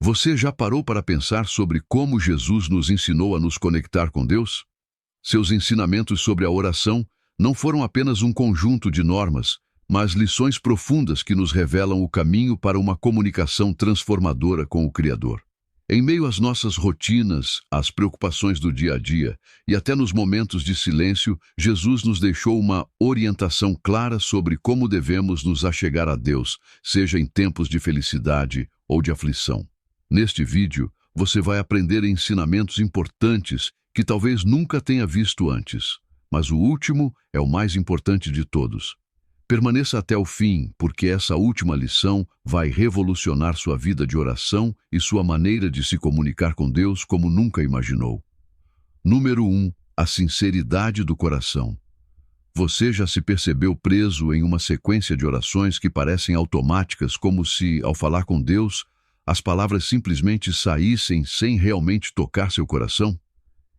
Você já parou para pensar sobre como Jesus nos ensinou a nos conectar com Deus? Seus ensinamentos sobre a oração não foram apenas um conjunto de normas, mas lições profundas que nos revelam o caminho para uma comunicação transformadora com o Criador. Em meio às nossas rotinas, às preocupações do dia a dia e até nos momentos de silêncio, Jesus nos deixou uma orientação clara sobre como devemos nos achegar a Deus, seja em tempos de felicidade ou de aflição. Neste vídeo, você vai aprender ensinamentos importantes que talvez nunca tenha visto antes, mas o último é o mais importante de todos. Permaneça até o fim, porque essa última lição vai revolucionar sua vida de oração e sua maneira de se comunicar com Deus como nunca imaginou. Número 1. A sinceridade do coração. Você já se percebeu preso em uma sequência de orações que parecem automáticas, como se, ao falar com Deus, as palavras simplesmente saíssem sem realmente tocar seu coração?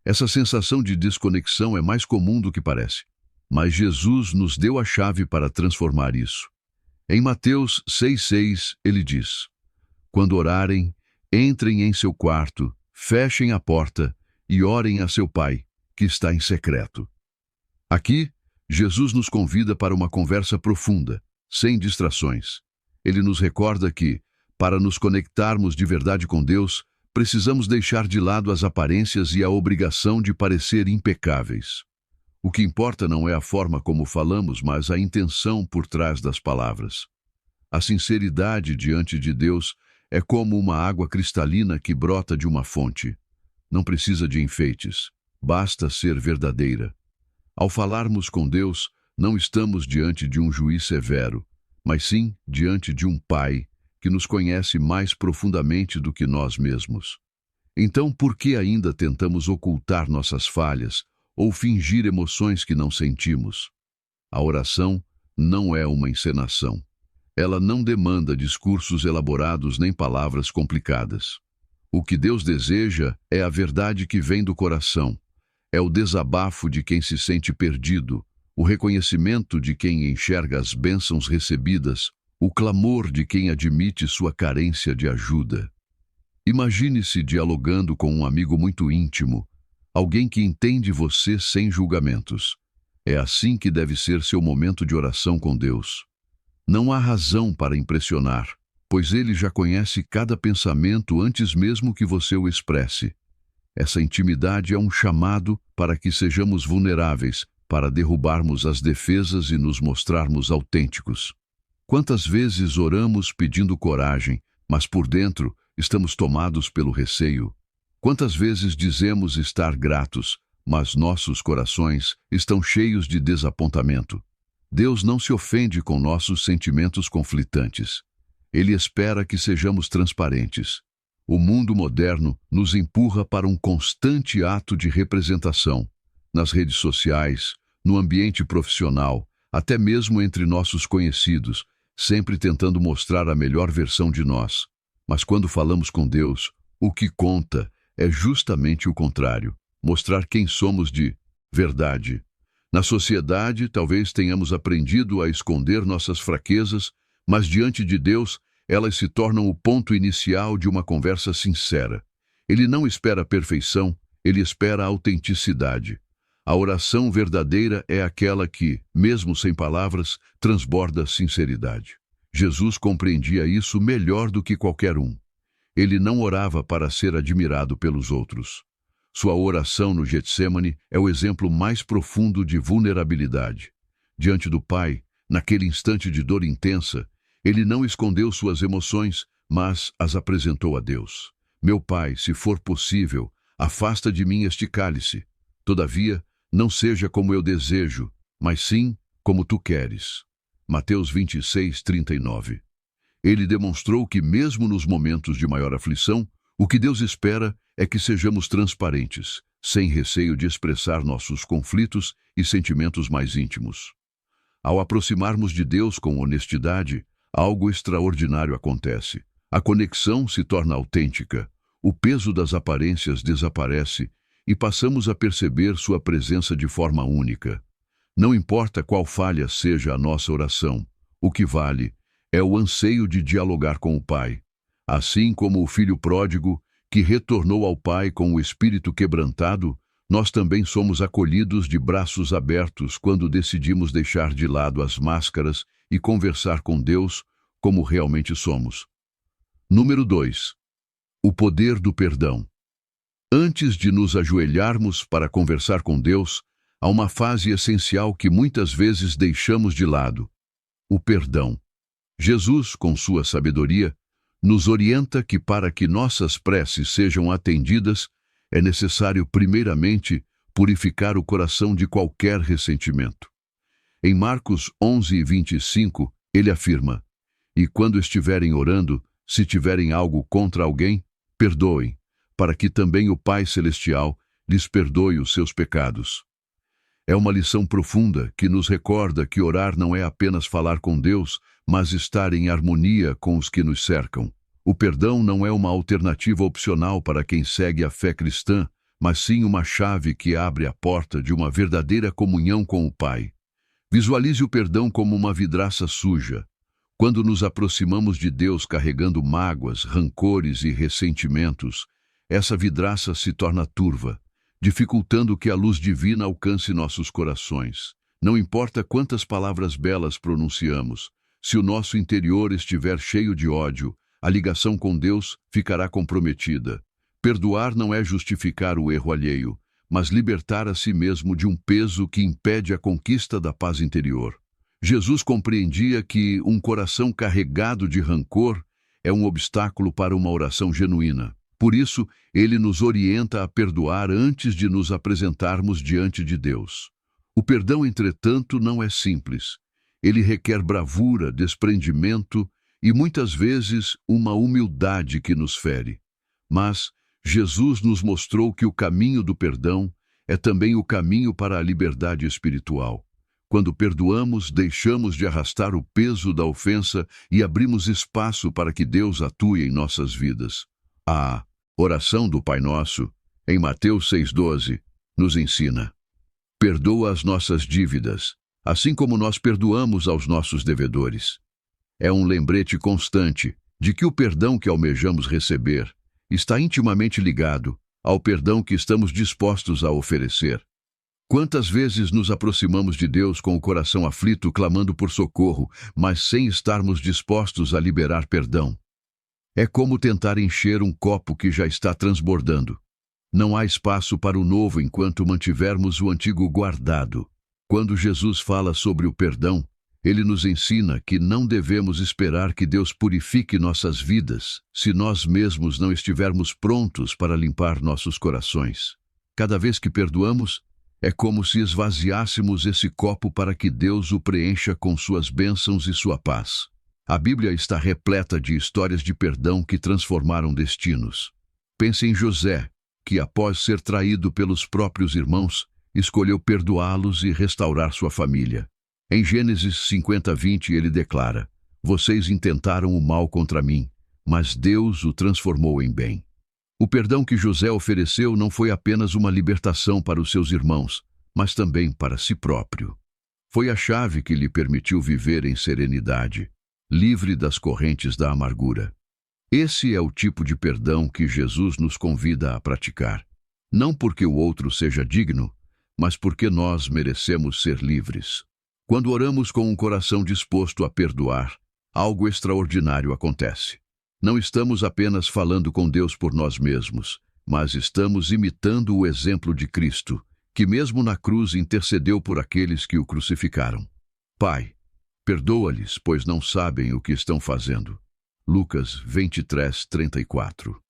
Essa sensação de desconexão é mais comum do que parece. Mas Jesus nos deu a chave para transformar isso. Em Mateus 6,6, ele diz: Quando orarem, entrem em seu quarto, fechem a porta e orem a seu Pai, que está em secreto. Aqui, Jesus nos convida para uma conversa profunda, sem distrações. Ele nos recorda que, para nos conectarmos de verdade com Deus, precisamos deixar de lado as aparências e a obrigação de parecer impecáveis. O que importa não é a forma como falamos, mas a intenção por trás das palavras. A sinceridade diante de Deus é como uma água cristalina que brota de uma fonte. Não precisa de enfeites, basta ser verdadeira. Ao falarmos com Deus, não estamos diante de um juiz severo, mas sim diante de um Pai que nos conhece mais profundamente do que nós mesmos. Então, por que ainda tentamos ocultar nossas falhas ou fingir emoções que não sentimos? A oração não é uma encenação. Ela não demanda discursos elaborados nem palavras complicadas. O que Deus deseja é a verdade que vem do coração. É o desabafo de quem se sente perdido, o reconhecimento de quem enxerga as bênçãos recebidas, o clamor de quem admite sua carência de ajuda. Imagine-se dialogando com um amigo muito íntimo, alguém que entende você sem julgamentos. É assim que deve ser seu momento de oração com Deus. Não há razão para impressionar, pois Ele já conhece cada pensamento antes mesmo que você o expresse. Essa intimidade é um chamado para que sejamos vulneráveis, para derrubarmos as defesas e nos mostrarmos autênticos. Quantas vezes oramos pedindo coragem, mas por dentro estamos tomados pelo receio? Quantas vezes dizemos estar gratos, mas nossos corações estão cheios de desapontamento? Deus não se ofende com nossos sentimentos conflitantes. Ele espera que sejamos transparentes. O mundo moderno nos empurra para um constante ato de representação. Nas redes sociais, no ambiente profissional, até mesmo entre nossos conhecidos, sempre tentando mostrar a melhor versão de nós. Mas quando falamos com Deus, o que conta é justamente o contrário, mostrar quem somos de verdade. Na sociedade, talvez tenhamos aprendido a esconder nossas fraquezas, mas diante de Deus, elas se tornam o ponto inicial de uma conversa sincera. Ele não espera a perfeição, ele espera a autenticidade. A oração verdadeira é aquela que, mesmo sem palavras, transborda sinceridade. Jesus compreendia isso melhor do que qualquer um. Ele não orava para ser admirado pelos outros. Sua oração no Getsêmani é o exemplo mais profundo de vulnerabilidade. Diante do Pai, naquele instante de dor intensa, ele não escondeu suas emoções, mas as apresentou a Deus. Meu Pai, se for possível, afasta de mim este cálice. Todavia, não seja como eu desejo, mas sim como tu queres. Mateus 26:39. Ele demonstrou que mesmo nos momentos de maior aflição, o que Deus espera é que sejamos transparentes, sem receio de expressar nossos conflitos e sentimentos mais íntimos. Ao aproximarmos de Deus com honestidade, algo extraordinário acontece. A conexão se torna autêntica, o peso das aparências desaparece e passamos a perceber sua presença de forma única. Não importa qual falha seja a nossa oração, o que vale é o anseio de dialogar com o Pai. Assim como o filho pródigo, que retornou ao pai com o espírito quebrantado, nós também somos acolhidos de braços abertos quando decidimos deixar de lado as máscaras e conversar com Deus como realmente somos. Número 2. O poder do perdão. Antes de nos ajoelharmos para conversar com Deus, há uma fase essencial que muitas vezes deixamos de lado: o perdão. Jesus, com sua sabedoria, nos orienta que para que nossas preces sejam atendidas, é necessário, primeiramente, purificar o coração de qualquer ressentimento. Em Marcos 11:25, ele afirma: "E quando estiverem orando, se tiverem algo contra alguém, perdoem, para que também o Pai Celestial lhes perdoe os seus pecados." É uma lição profunda que nos recorda que orar não é apenas falar com Deus, mas estar em harmonia com os que nos cercam. O perdão não é uma alternativa opcional para quem segue a fé cristã, mas sim uma chave que abre a porta de uma verdadeira comunhão com o Pai. Visualize o perdão como uma vidraça suja. Quando nos aproximamos de Deus carregando mágoas, rancores e ressentimentos, essa vidraça se torna turva, dificultando que a luz divina alcance nossos corações. Não importa quantas palavras belas pronunciamos, se o nosso interior estiver cheio de ódio, a ligação com Deus ficará comprometida. Perdoar não é justificar o erro alheio, mas libertar a si mesmo de um peso que impede a conquista da paz interior. Jesus compreendia que um coração carregado de rancor é um obstáculo para uma oração genuína. Por isso, ele nos orienta a perdoar antes de nos apresentarmos diante de Deus. O perdão, entretanto, não é simples. Ele requer bravura, desprendimento e, muitas vezes, uma humildade que nos fere. Mas Jesus nos mostrou que o caminho do perdão é também o caminho para a liberdade espiritual. Quando perdoamos, deixamos de arrastar o peso da ofensa e abrimos espaço para que Deus atue em nossas vidas. A oração do Pai Nosso, em Mateus 6,12, nos ensina: "Perdoa as nossas dívidas, assim como nós perdoamos aos nossos devedores." É um lembrete constante de que o perdão que almejamos receber está intimamente ligado ao perdão que estamos dispostos a oferecer. Quantas vezes nos aproximamos de Deus com o coração aflito, clamando por socorro, mas sem estarmos dispostos a liberar perdão? É como tentar encher um copo que já está transbordando. Não há espaço para o novo enquanto mantivermos o antigo guardado. Quando Jesus fala sobre o perdão, ele nos ensina que não devemos esperar que Deus purifique nossas vidas se nós mesmos não estivermos prontos para limpar nossos corações. Cada vez que perdoamos, é como se esvaziássemos esse copo para que Deus o preencha com suas bênçãos e sua paz. A Bíblia está repleta de histórias de perdão que transformaram destinos. Pense em José, que após ser traído pelos próprios irmãos, escolheu perdoá-los e restaurar sua família. Em Gênesis 50:20 ele declara: "Vocês intentaram o mal contra mim, mas Deus o transformou em bem." O perdão que José ofereceu não foi apenas uma libertação para os seus irmãos, mas também para si próprio. Foi a chave que lhe permitiu viver em serenidade, livre das correntes da amargura. Esse é o tipo de perdão que Jesus nos convida a praticar. Não porque o outro seja digno, mas porque nós merecemos ser livres. Quando oramos com um coração disposto a perdoar, algo extraordinário acontece. Não estamos apenas falando com Deus por nós mesmos, mas estamos imitando o exemplo de Cristo, que mesmo na cruz intercedeu por aqueles que o crucificaram. Pai, perdoa-lhes, pois não sabem o que estão fazendo. Lucas 23:34.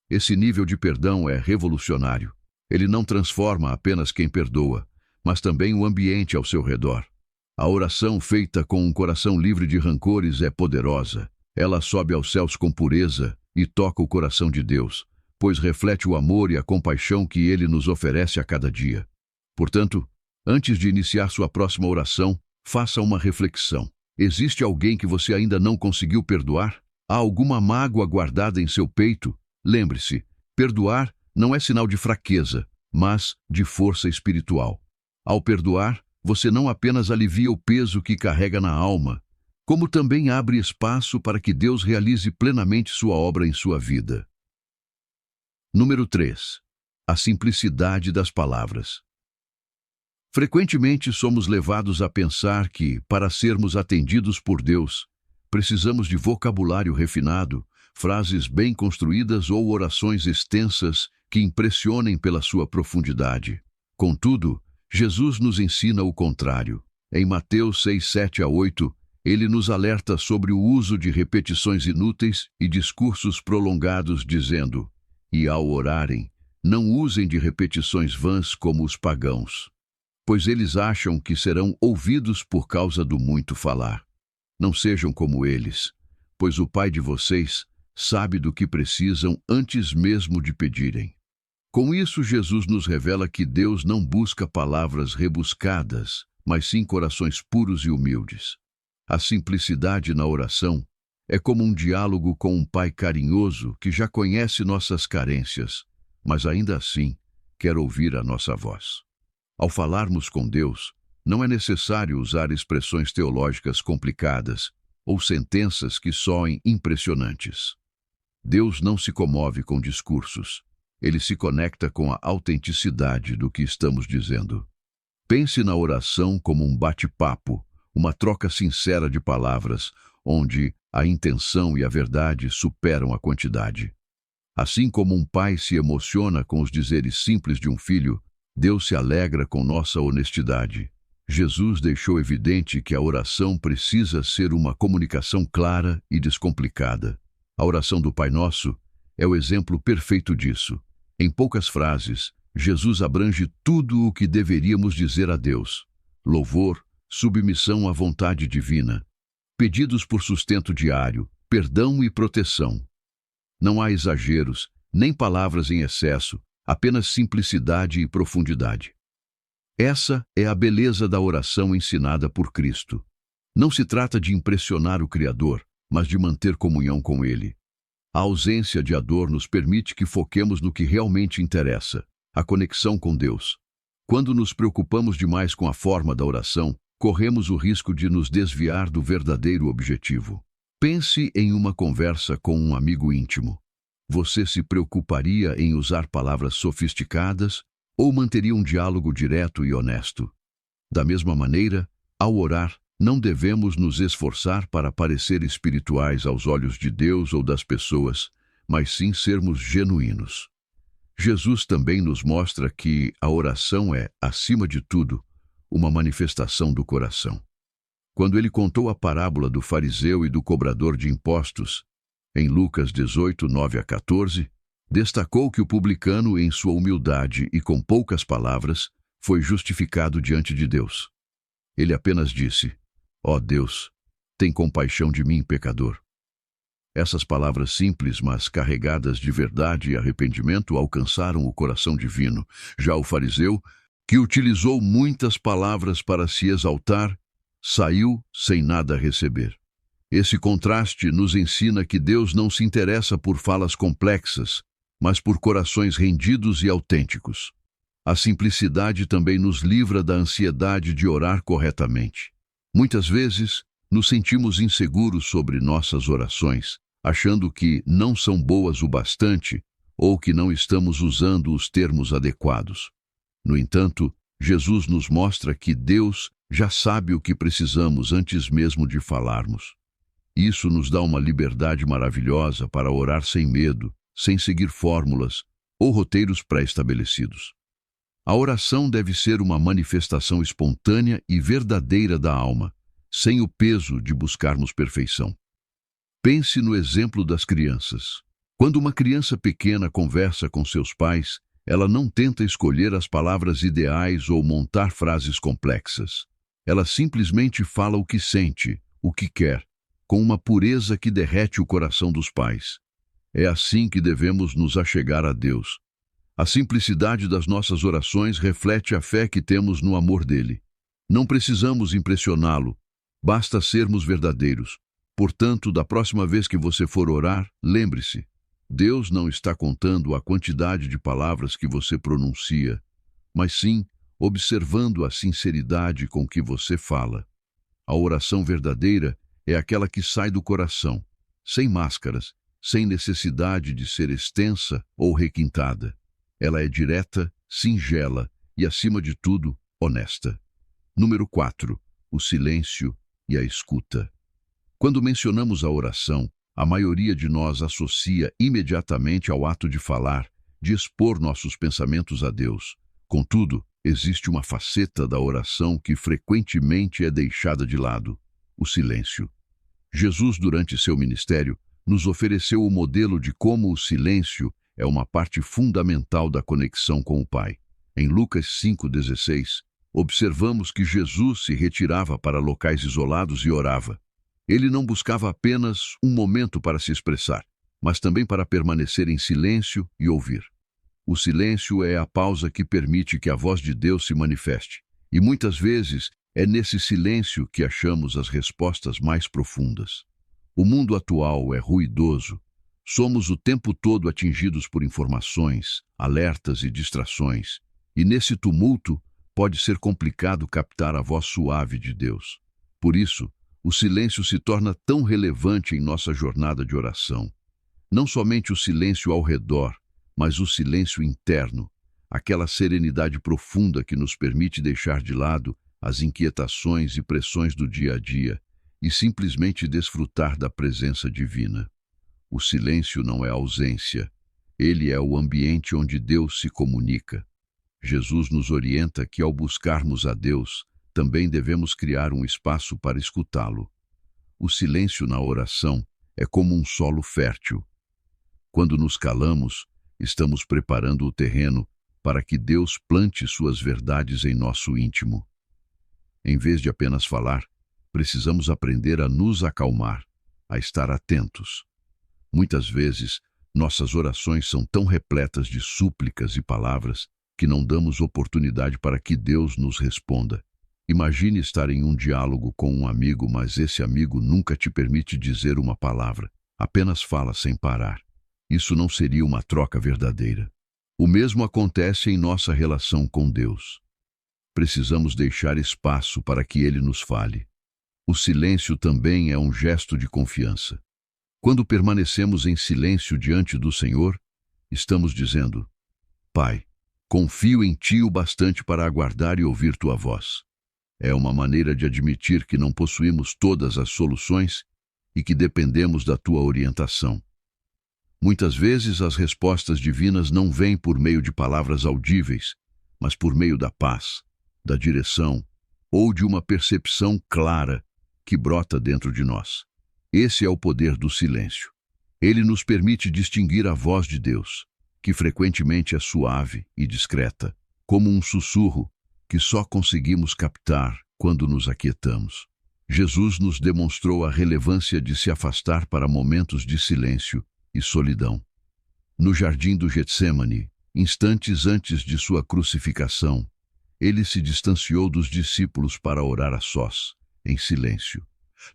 Esse nível de perdão é revolucionário. Ele não transforma apenas quem perdoa, mas também o ambiente ao seu redor. A oração feita com um coração livre de rancores é poderosa. Ela sobe aos céus com pureza e toca o coração de Deus, pois reflete o amor e a compaixão que Ele nos oferece a cada dia. Portanto, antes de iniciar sua próxima oração, faça uma reflexão. Existe alguém que você ainda não conseguiu perdoar? Há alguma mágoa guardada em seu peito? Lembre-se, perdoar não é sinal de fraqueza, mas de força espiritual. Ao perdoar, você não apenas alivia o peso que carrega na alma, como também abre espaço para que Deus realize plenamente sua obra em sua vida. Número 3. A simplicidade das palavras. Frequentemente somos levados a pensar que, para sermos atendidos por Deus, precisamos de vocabulário refinado, frases bem construídas ou orações extensas que impressionem pela sua profundidade. Contudo, Jesus nos ensina o contrário. Em Mateus 6, 7-8, ele nos alerta sobre o uso de repetições inúteis e discursos prolongados, dizendo: "E ao orarem, não usem de repetições vãs como os pagãos, pois eles acham que serão ouvidos por causa do muito falar. Não sejam como eles, pois o Pai de vocês sabe do que precisam antes mesmo de pedirem." Com isso, Jesus nos revela que Deus não busca palavras rebuscadas, mas sim corações puros e humildes. A simplicidade na oração é como um diálogo com um Pai carinhoso que já conhece nossas carências, mas ainda assim quer ouvir a nossa voz. Ao falarmos com Deus, não é necessário usar expressões teológicas complicadas ou sentenças que soem impressionantes. Deus não se comove com discursos. Ele se conecta com a autenticidade do que estamos dizendo. Pense na oração como um bate-papo, uma troca sincera de palavras, onde a intenção e a verdade superam a quantidade. Assim como um pai se emociona com os dizeres simples de um filho, Deus se alegra com nossa honestidade. Jesus deixou evidente que a oração precisa ser uma comunicação clara e descomplicada. A oração do Pai Nosso é o exemplo perfeito disso. Em poucas frases, Jesus abrange tudo o que deveríamos dizer a Deus: louvor, submissão à vontade divina, pedidos por sustento diário, perdão e proteção. Não há exageros, nem palavras em excesso, apenas simplicidade e profundidade. Essa é a beleza da oração ensinada por Cristo. Não se trata de impressionar o Criador, mas de manter comunhão com Ele. A ausência de ador nos permite que foquemos no que realmente interessa, a conexão com Deus. Quando nos preocupamos demais com a forma da oração, corremos o risco de nos desviar do verdadeiro objetivo. Pense em uma conversa com um amigo íntimo. Você se preocuparia em usar palavras sofisticadas ou manteria um diálogo direto e honesto? Da mesma maneira, ao orar, não devemos nos esforçar para parecer espirituais aos olhos de Deus ou das pessoas, mas sim sermos genuínos. Jesus também nos mostra que a oração é, acima de tudo, uma manifestação do coração. Quando ele contou a parábola do fariseu e do cobrador de impostos, em Lucas 18, 9-14, destacou que o publicano, em sua humildade e com poucas palavras, foi justificado diante de Deus. Ele apenas disse: "Ó Deus, tem compaixão de mim, pecador." Essas palavras simples, mas carregadas de verdade e arrependimento, alcançaram o coração divino. Já o fariseu, que utilizou muitas palavras para se exaltar, saiu sem nada receber. Esse contraste nos ensina que Deus não se interessa por falas complexas, mas por corações rendidos e autênticos. A simplicidade também nos livra da ansiedade de orar corretamente. Muitas vezes, nos sentimos inseguros sobre nossas orações, achando que não são boas o bastante ou que não estamos usando os termos adequados. No entanto, Jesus nos mostra que Deus já sabe o que precisamos antes mesmo de falarmos. Isso nos dá uma liberdade maravilhosa para orar sem medo, sem seguir fórmulas ou roteiros pré-estabelecidos. A oração deve ser uma manifestação espontânea e verdadeira da alma, sem o peso de buscarmos perfeição. Pense no exemplo das crianças. Quando uma criança pequena conversa com seus pais, ela não tenta escolher as palavras ideais ou montar frases complexas. Ela simplesmente fala o que sente, o que quer, com uma pureza que derrete o coração dos pais. É assim que devemos nos achegar a Deus. A simplicidade das nossas orações reflete a fé que temos no amor dele. Não precisamos impressioná-lo, basta sermos verdadeiros. Portanto, da próxima vez que você for orar, lembre-se, Deus não está contando a quantidade de palavras que você pronuncia, mas sim observando a sinceridade com que você fala. A oração verdadeira é aquela que sai do coração, sem máscaras, sem necessidade de ser extensa ou requintada. Ela é direta, singela e, acima de tudo, honesta. Número 4. O silêncio e a escuta. Quando mencionamos a oração, a maioria de nós associa imediatamente ao ato de falar, de expor nossos pensamentos a Deus. Contudo, existe uma faceta da oração que frequentemente é deixada de lado: o silêncio. Jesus, durante seu ministério, nos ofereceu o modelo de como o silêncio é uma parte fundamental da conexão com o Pai. Em Lucas 5,16, observamos que Jesus se retirava para locais isolados e orava. Ele não buscava apenas um momento para se expressar, mas também para permanecer em silêncio e ouvir. O silêncio é a pausa que permite que a voz de Deus se manifeste. E muitas vezes é nesse silêncio que achamos as respostas mais profundas. O mundo atual é ruidoso. Somos o tempo todo atingidos por informações, alertas e distrações. E nesse tumulto pode ser complicado captar a voz suave de Deus. Por isso, o silêncio se torna tão relevante em nossa jornada de oração. Não somente o silêncio ao redor, mas o silêncio interno, aquela serenidade profunda que nos permite deixar de lado as inquietações e pressões do dia a dia e simplesmente desfrutar da presença divina. O silêncio não é ausência, ele é o ambiente onde Deus se comunica. Jesus nos orienta que, ao buscarmos a Deus, também devemos criar um espaço para escutá-lo. O silêncio na oração é como um solo fértil. Quando nos calamos, estamos preparando o terreno para que Deus plante suas verdades em nosso íntimo. Em vez de apenas falar, precisamos aprender a nos acalmar, a estar atentos. Muitas vezes, nossas orações são tão repletas de súplicas e palavras que não damos oportunidade para que Deus nos responda. Imagine estar em um diálogo com um amigo, mas esse amigo nunca te permite dizer uma palavra, apenas fala sem parar. Isso não seria uma troca verdadeira. O mesmo acontece em nossa relação com Deus. Precisamos deixar espaço para que Ele nos fale. O silêncio também é um gesto de confiança. Quando permanecemos em silêncio diante do Senhor, estamos dizendo: Pai, confio em Ti o bastante para aguardar e ouvir Tua voz. É uma maneira de admitir que não possuímos todas as soluções e que dependemos da Tua orientação. Muitas vezes as respostas divinas não vêm por meio de palavras audíveis, mas por meio da paz, da direção ou de uma percepção clara que brota dentro de nós. Esse é o poder do silêncio. Ele nos permite distinguir a voz de Deus, que frequentemente é suave e discreta, como um sussurro que só conseguimos captar quando nos aquietamos. Jesus nos demonstrou a relevância de se afastar para momentos de silêncio e solidão. No jardim do Getsêmani, instantes antes de sua crucificação, ele se distanciou dos discípulos para orar a sós, em silêncio.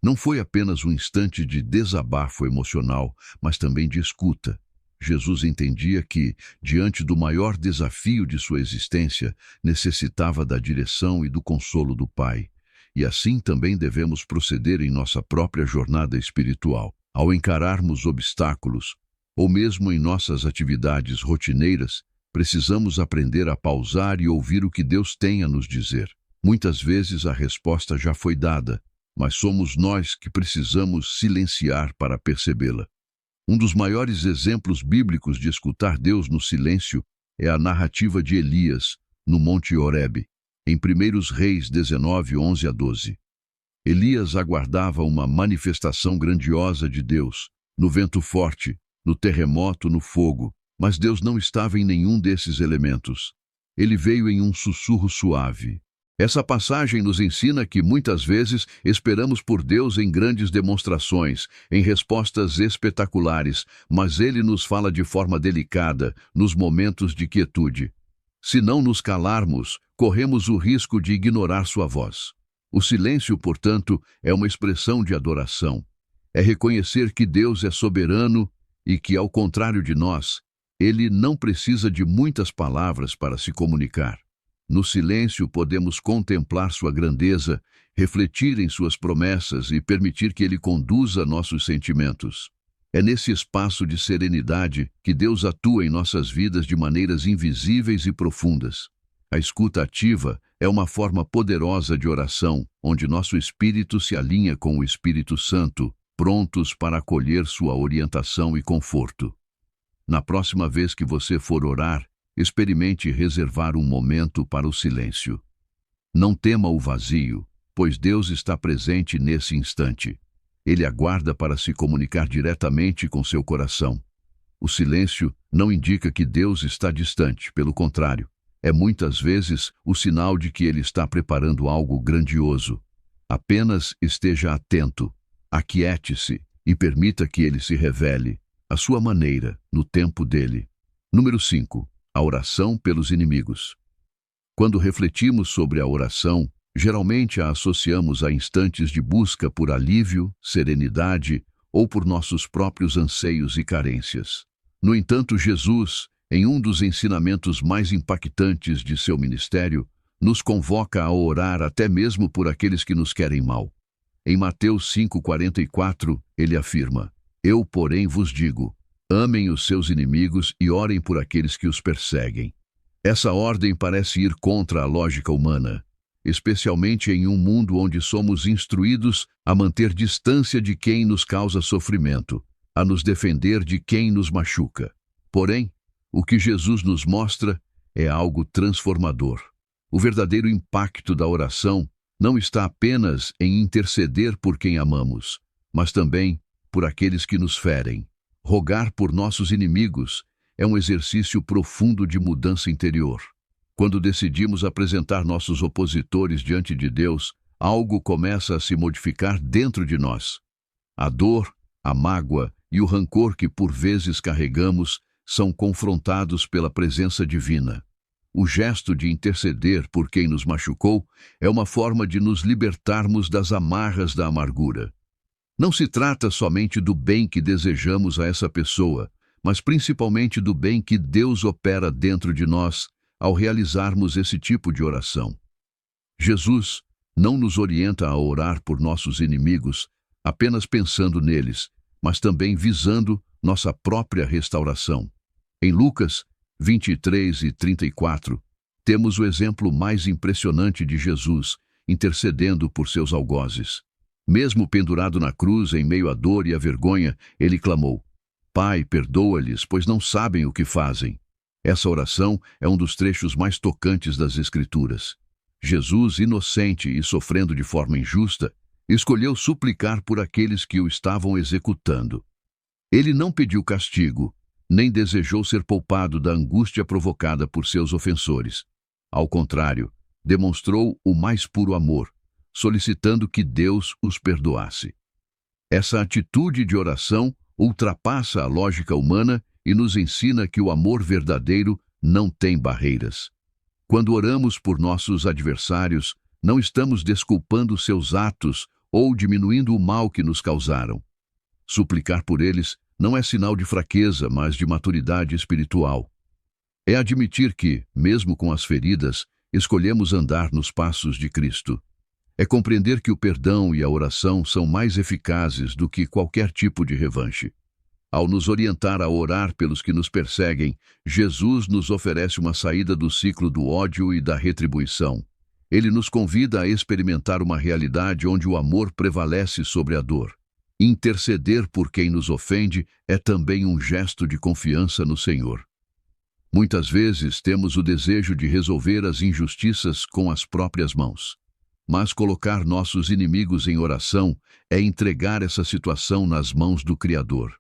Não foi apenas um instante de desabafo emocional, mas também de escuta. Jesus entendia que, diante do maior desafio de sua existência, necessitava da direção e do consolo do Pai. E assim também devemos proceder em nossa própria jornada espiritual. Ao encararmos obstáculos, ou mesmo em nossas atividades rotineiras, precisamos aprender a pausar e ouvir o que Deus tem a nos dizer. Muitas vezes a resposta já foi dada, mas somos nós que precisamos silenciar para percebê-la. Um dos maiores exemplos bíblicos de escutar Deus no silêncio é a narrativa de Elias, no Monte Horebe, em 1 Reis 19, 11 a 12. Elias aguardava uma manifestação grandiosa de Deus, no vento forte, no terremoto, no fogo, mas Deus não estava em nenhum desses elementos. Ele veio em um sussurro suave. Essa passagem nos ensina que muitas vezes esperamos por Deus em grandes demonstrações, em respostas espetaculares, mas Ele nos fala de forma delicada, nos momentos de quietude. Se não nos calarmos, corremos o risco de ignorar sua voz. O silêncio, portanto, é uma expressão de adoração. É reconhecer que Deus é soberano e que, ao contrário de nós, Ele não precisa de muitas palavras para se comunicar. No silêncio podemos contemplar sua grandeza, refletir em suas promessas e permitir que Ele conduza nossos sentimentos. É nesse espaço de serenidade que Deus atua em nossas vidas de maneiras invisíveis e profundas. A escuta ativa é uma forma poderosa de oração, onde nosso espírito se alinha com o Espírito Santo, prontos para acolher sua orientação e conforto. Na próxima vez que você for orar, experimente reservar um momento para o silêncio. Não tema o vazio, pois Deus está presente nesse instante. Ele aguarda para se comunicar diretamente com seu coração. O silêncio não indica que Deus está distante, pelo contrário, é muitas vezes o sinal de que Ele está preparando algo grandioso. Apenas esteja atento, aquiete-se e permita que Ele se revele, à sua maneira, no tempo dele. Número 5. A oração pelos inimigos. Quando refletimos sobre a oração, geralmente a associamos a instantes de busca por alívio, serenidade ou por nossos próprios anseios e carências. No entanto, Jesus, em um dos ensinamentos mais impactantes de seu ministério, nos convoca a orar até mesmo por aqueles que nos querem mal. Em Mateus 5,44, ele afirma: Eu, porém, vos digo, amem os seus inimigos e orem por aqueles que os perseguem. Essa ordem parece ir contra a lógica humana, especialmente em um mundo onde somos instruídos a manter distância de quem nos causa sofrimento, a nos defender de quem nos machuca. Porém, o que Jesus nos mostra é algo transformador. O verdadeiro impacto da oração não está apenas em interceder por quem amamos, mas também por aqueles que nos ferem. Rogar por nossos inimigos é um exercício profundo de mudança interior. Quando decidimos apresentar nossos opositores diante de Deus, algo começa a se modificar dentro de nós. A dor, a mágoa e o rancor que por vezes carregamos são confrontados pela presença divina. O gesto de interceder por quem nos machucou é uma forma de nos libertarmos das amarras da amargura. Não se trata somente do bem que desejamos a essa pessoa, mas principalmente do bem que Deus opera dentro de nós ao realizarmos esse tipo de oração. Jesus não nos orienta a orar por nossos inimigos apenas pensando neles, mas também visando nossa própria restauração. Em Lucas 23:34, temos o exemplo mais impressionante de Jesus intercedendo por seus algozes. Mesmo pendurado na cruz em meio à dor e à vergonha, ele clamou: Pai, perdoa-lhes, pois não sabem o que fazem. Essa oração é um dos trechos mais tocantes das Escrituras. Jesus, inocente e sofrendo de forma injusta, escolheu suplicar por aqueles que o estavam executando. Ele não pediu castigo, nem desejou ser poupado da angústia provocada por seus ofensores. Ao contrário, demonstrou o mais puro amor, solicitando que Deus os perdoasse. Essa atitude de oração ultrapassa a lógica humana e nos ensina que o amor verdadeiro não tem barreiras. Quando oramos por nossos adversários, não estamos desculpando seus atos ou diminuindo o mal que nos causaram. Suplicar por eles não é sinal de fraqueza, mas de maturidade espiritual. É admitir que, mesmo com as feridas, escolhemos andar nos passos de Cristo. É compreender que o perdão e a oração são mais eficazes do que qualquer tipo de revanche. Ao nos orientar a orar pelos que nos perseguem, Jesus nos oferece uma saída do ciclo do ódio e da retribuição. Ele nos convida a experimentar uma realidade onde o amor prevalece sobre a dor. Interceder por quem nos ofende é também um gesto de confiança no Senhor. Muitas vezes temos o desejo de resolver as injustiças com as próprias mãos. Mas colocar nossos inimigos em oração é entregar essa situação nas mãos do Criador.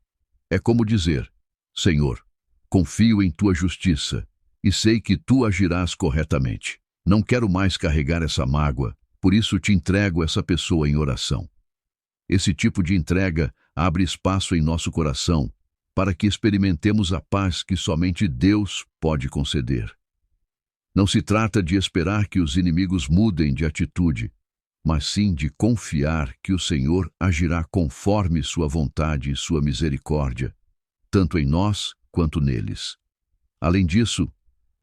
É como dizer: Senhor, confio em tua justiça e sei que tu agirás corretamente. Não quero mais carregar essa mágoa, por isso te entrego essa pessoa em oração. Esse tipo de entrega abre espaço em nosso coração para que experimentemos a paz que somente Deus pode conceder. Não se trata de esperar que os inimigos mudem de atitude, mas sim de confiar que o Senhor agirá conforme sua vontade e sua misericórdia, tanto em nós quanto neles. Além disso,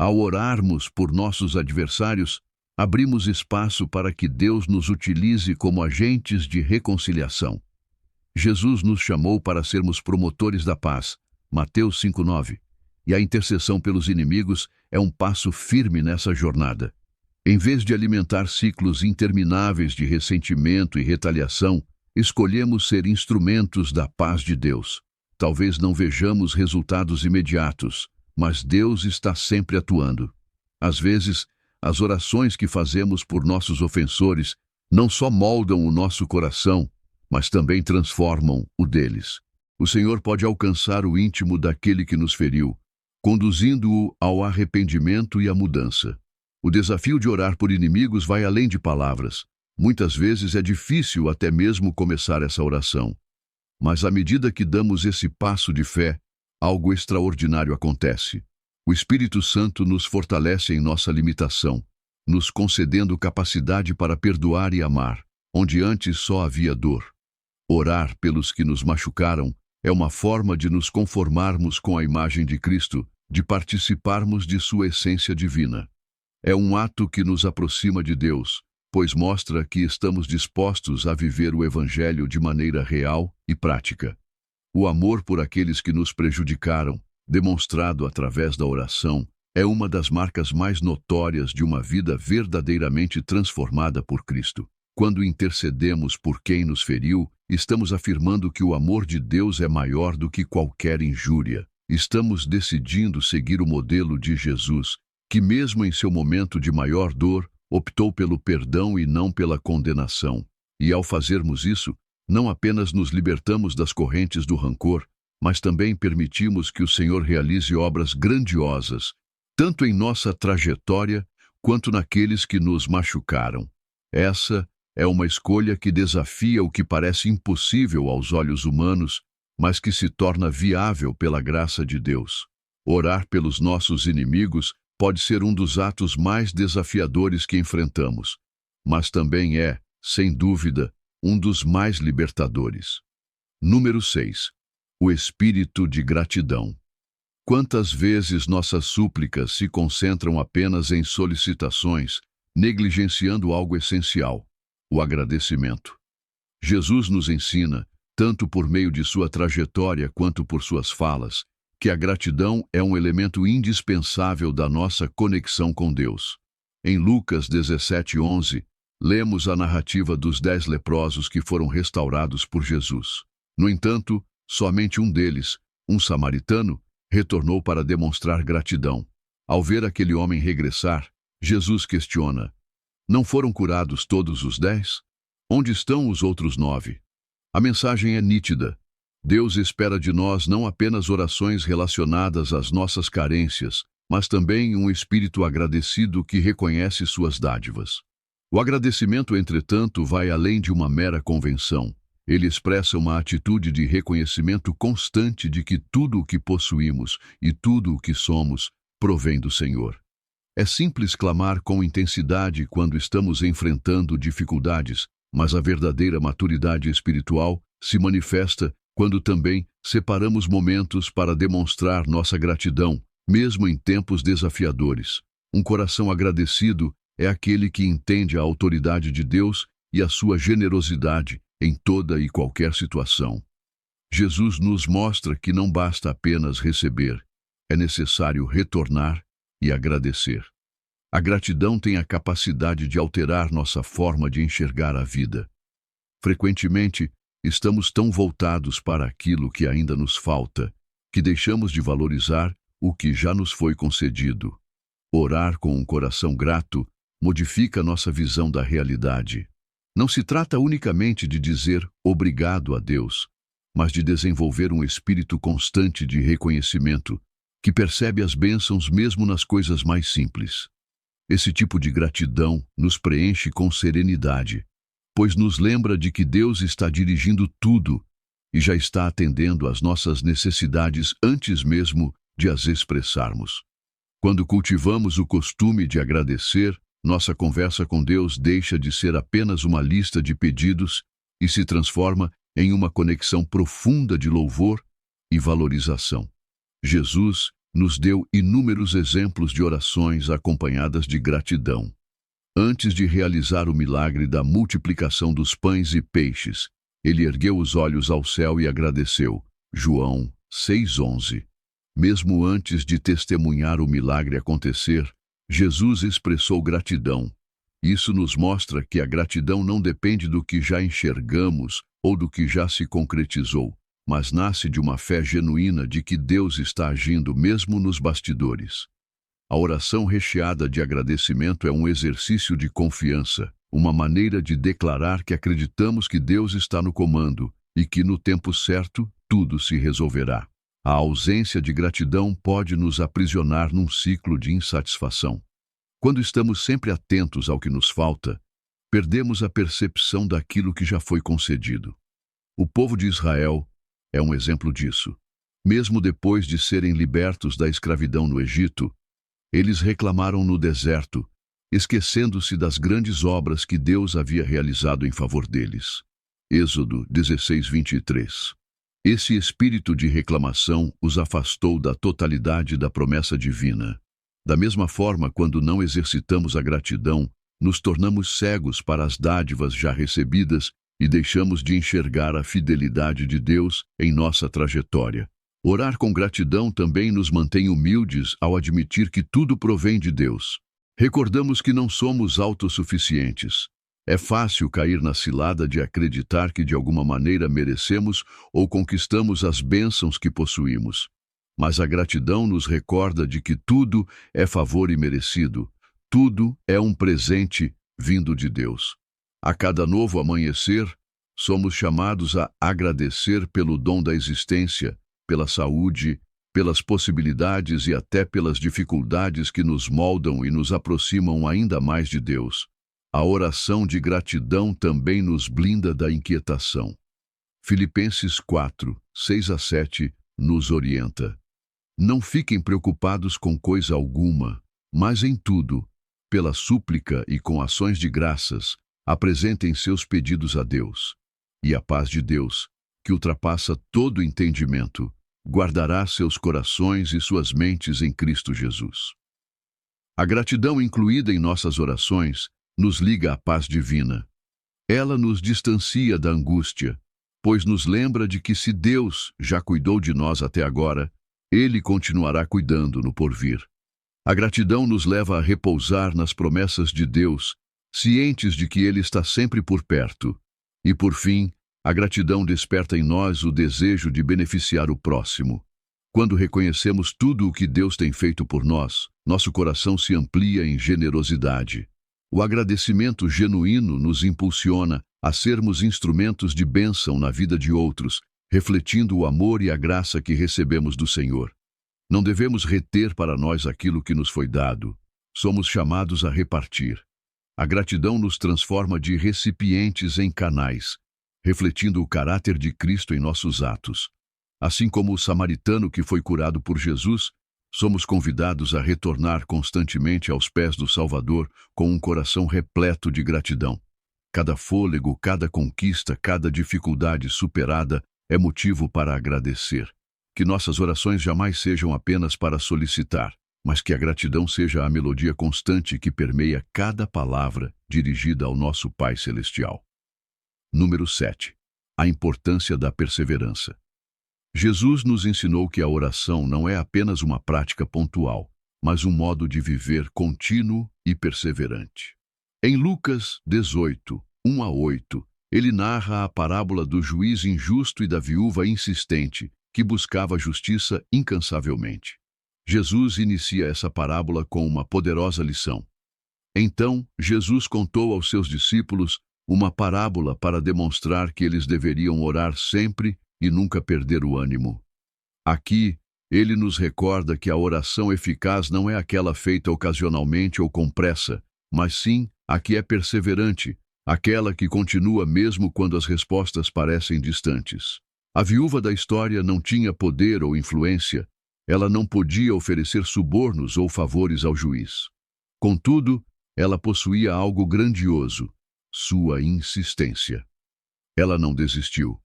Ao orarmos por nossos adversários, abrimos espaço para que Deus nos utilize como agentes de reconciliação. Jesus nos chamou para sermos promotores da paz, Mateus 5:9, e a intercessão pelos inimigos é um passo firme nessa jornada. Em vez de alimentar ciclos intermináveis de ressentimento e retaliação, escolhemos ser instrumentos da paz de Deus. Talvez não vejamos resultados imediatos, mas Deus está sempre atuando. Às vezes, as orações que fazemos por nossos ofensores não só moldam o nosso coração, mas também transformam o deles. O Senhor pode alcançar o íntimo daquele que nos feriu, conduzindo-o ao arrependimento e à mudança. O desafio de orar por inimigos vai além de palavras. Muitas vezes é difícil até mesmo começar essa oração. Mas à medida que damos esse passo de fé, algo extraordinário acontece. O Espírito Santo nos fortalece em nossa limitação, nos concedendo capacidade para perdoar e amar, onde antes só havia dor. Orar pelos que nos machucaram é uma forma de nos conformarmos com a imagem de Cristo, de participarmos de sua essência divina. É um ato que nos aproxima de Deus, pois mostra que estamos dispostos a viver o Evangelho de maneira real e prática. O amor por aqueles que nos prejudicaram, demonstrado através da oração, é uma das marcas mais notórias de uma vida verdadeiramente transformada por Cristo. Quando intercedemos por quem nos feriu, estamos afirmando que o amor de Deus é maior do que qualquer injúria. Estamos decidindo seguir o modelo de Jesus, que mesmo em seu momento de maior dor, optou pelo perdão e não pela condenação. E ao fazermos isso, não apenas nos libertamos das correntes do rancor, mas também permitimos que o Senhor realize obras grandiosas, tanto em nossa trajetória quanto naqueles que nos machucaram. Essa é uma escolha que desafia o que parece impossível aos olhos humanos, mas que se torna viável pela graça de Deus. Orar pelos nossos inimigos pode ser um dos atos mais desafiadores que enfrentamos, mas também é, sem dúvida, um dos mais libertadores. Número 6. O espírito de gratidão. Quantas vezes nossas súplicas se concentram apenas em solicitações, negligenciando algo essencial, o agradecimento. Jesus nos ensina, tanto por meio de sua trajetória quanto por suas falas, que a gratidão é um elemento indispensável da nossa conexão com Deus. Em Lucas 17:11, lemos a narrativa dos 10 leprosos que foram restaurados por Jesus. No entanto, somente um deles, um samaritano, retornou para demonstrar gratidão. Ao ver aquele homem regressar, Jesus questiona: não foram curados todos os 10? Onde estão os outros 9? A mensagem é nítida. Deus espera de nós não apenas orações relacionadas às nossas carências, mas também um espírito agradecido que reconhece suas dádivas. O agradecimento, entretanto, vai além de uma mera convenção. Ele expressa uma atitude de reconhecimento constante de que tudo o que possuímos e tudo o que somos provém do Senhor. É simples clamar com intensidade quando estamos enfrentando dificuldades, mas a verdadeira maturidade espiritual se manifesta quando também separamos momentos para demonstrar nossa gratidão, mesmo em tempos desafiadores. Um coração agradecido é aquele que entende a autoridade de Deus e a sua generosidade em toda e qualquer situação. Jesus nos mostra que não basta apenas receber, é necessário retornar e agradecer. A gratidão tem a capacidade de alterar nossa forma de enxergar a vida. Frequentemente, estamos tão voltados para aquilo que ainda nos falta, que deixamos de valorizar o que já nos foi concedido. Orar com um coração grato modifica nossa visão da realidade. Não se trata unicamente de dizer obrigado a Deus, mas de desenvolver um espírito constante de reconhecimento, que percebe as bênçãos mesmo nas coisas mais simples. Esse tipo de gratidão nos preenche com serenidade, pois nos lembra de que Deus está dirigindo tudo e já está atendendo às nossas necessidades antes mesmo de as expressarmos. Quando cultivamos o costume de agradecer, nossa conversa com Deus deixa de ser apenas uma lista de pedidos e se transforma em uma conexão profunda de louvor e valorização. Jesus, nos deu inúmeros exemplos de orações acompanhadas de gratidão. Antes de realizar o milagre da multiplicação dos pães e peixes, ele ergueu os olhos ao céu e agradeceu. João 6:11. Mesmo antes de testemunhar o milagre acontecer, Jesus expressou gratidão. Isso nos mostra que a gratidão não depende do que já enxergamos ou do que já se concretizou, mas nasce de uma fé genuína de que Deus está agindo mesmo nos bastidores. A oração recheada de agradecimento é um exercício de confiança, uma maneira de declarar que acreditamos que Deus está no comando e que no tempo certo tudo se resolverá. A ausência de gratidão pode nos aprisionar num ciclo de insatisfação. Quando estamos sempre atentos ao que nos falta, perdemos a percepção daquilo que já foi concedido. O povo de Israel é um exemplo disso. Mesmo depois de serem libertos da escravidão no Egito, eles reclamaram no deserto, esquecendo-se das grandes obras que Deus havia realizado em favor deles. Êxodo 16:23. Esse espírito de reclamação os afastou da totalidade da promessa divina. Da mesma forma, quando não exercitamos a gratidão, nos tornamos cegos para as dádivas já recebidas e deixamos de enxergar a fidelidade de Deus em nossa trajetória. Orar com gratidão também nos mantém humildes ao admitir que tudo provém de Deus. Recordamos que não somos autossuficientes. É fácil cair na cilada de acreditar que de alguma maneira merecemos ou conquistamos as bênçãos que possuímos. Mas a gratidão nos recorda de que tudo é favor imerecido, tudo é um presente vindo de Deus. A cada novo amanhecer, somos chamados a agradecer pelo dom da existência, pela saúde, pelas possibilidades e até pelas dificuldades que nos moldam e nos aproximam ainda mais de Deus. A oração de gratidão também nos blinda da inquietação. Filipenses 4:6-7 nos orienta. Não fiquem preocupados com coisa alguma, mas em tudo, pela súplica e com ações de graças, apresentem seus pedidos a Deus. E a paz de Deus, que ultrapassa todo entendimento, guardará seus corações e suas mentes em Cristo Jesus. A gratidão incluída em nossas orações nos liga à paz divina. Ela nos distancia da angústia, pois nos lembra de que se Deus já cuidou de nós até agora, Ele continuará cuidando no porvir. A gratidão nos leva a repousar nas promessas de Deus, cientes de que Ele está sempre por perto. E por fim, a gratidão desperta em nós o desejo de beneficiar o próximo. Quando reconhecemos tudo o que Deus tem feito por nós, nosso coração se amplia em generosidade. O agradecimento genuíno nos impulsiona a sermos instrumentos de bênção na vida de outros, refletindo o amor e a graça que recebemos do Senhor. Não devemos reter para nós aquilo que nos foi dado. Somos chamados a repartir. A gratidão nos transforma de recipientes em canais, refletindo o caráter de Cristo em nossos atos. Assim como o samaritano que foi curado por Jesus, somos convidados a retornar constantemente aos pés do Salvador com um coração repleto de gratidão. Cada fôlego, cada conquista, cada dificuldade superada é motivo para agradecer. Que nossas orações jamais sejam apenas para solicitar, mas que a gratidão seja a melodia constante que permeia cada palavra dirigida ao nosso Pai Celestial. Número 7. A importância da perseverança. Jesus nos ensinou que a oração não é apenas uma prática pontual, mas um modo de viver contínuo e perseverante. Em Lucas 18:1-8, ele narra a parábola do juiz injusto e da viúva insistente, que buscava a justiça incansavelmente. Jesus inicia essa parábola com uma poderosa lição. Então, Jesus contou aos seus discípulos uma parábola para demonstrar que eles deveriam orar sempre e nunca perder o ânimo. Aqui, ele nos recorda que a oração eficaz não é aquela feita ocasionalmente ou com pressa, mas sim a que é perseverante, aquela que continua mesmo quando as respostas parecem distantes. A viúva da história não tinha poder ou influência, ela não podia oferecer subornos ou favores ao juiz. Contudo, ela possuía algo grandioso, sua insistência. Ela não desistiu.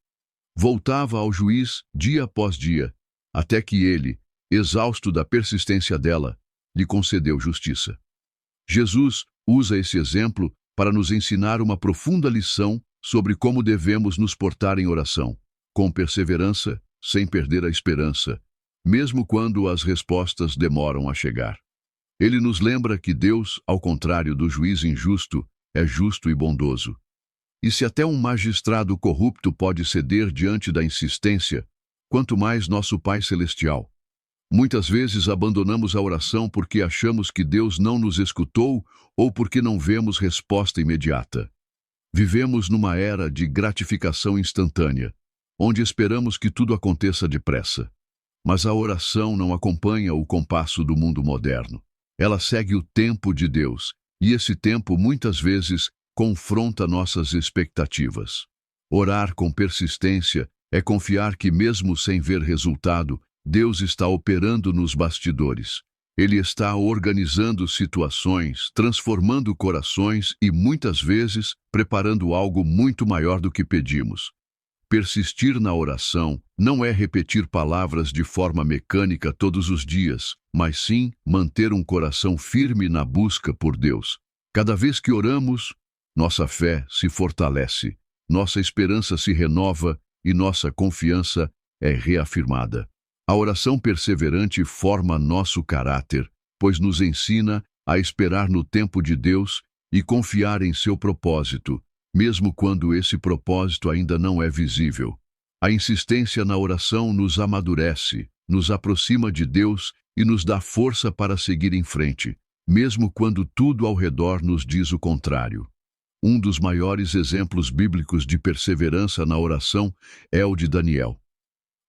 Voltava ao juiz dia após dia, até que ele, exausto da persistência dela, lhe concedeu justiça. Jesus usa esse exemplo para nos ensinar uma profunda lição sobre como devemos nos portar em oração, com perseverança, sem perder a esperança, mesmo quando as respostas demoram a chegar. Ele nos lembra que Deus, ao contrário do juiz injusto, é justo e bondoso. E se até um magistrado corrupto pode ceder diante da insistência, quanto mais nosso Pai Celestial. Muitas vezes abandonamos a oração porque achamos que Deus não nos escutou ou porque não vemos resposta imediata. Vivemos numa era de gratificação instantânea, onde esperamos que tudo aconteça depressa. Mas a oração não acompanha o compasso do mundo moderno. Ela segue o tempo de Deus, e esse tempo muitas vezes confronta nossas expectativas. Orar com persistência é confiar que, mesmo sem ver resultado, Deus está operando nos bastidores. Ele está organizando situações, transformando corações e, muitas vezes, preparando algo muito maior do que pedimos. Persistir na oração não é repetir palavras de forma mecânica todos os dias, mas sim manter um coração firme na busca por Deus. Cada vez que oramos, nossa fé se fortalece, nossa esperança se renova e nossa confiança é reafirmada. A oração perseverante forma nosso caráter, pois nos ensina a esperar no tempo de Deus e confiar em seu propósito, mesmo quando esse propósito ainda não é visível. A insistência na oração nos amadurece, nos aproxima de Deus e nos dá força para seguir em frente, mesmo quando tudo ao redor nos diz o contrário. Um dos maiores exemplos bíblicos de perseverança na oração é o de Daniel.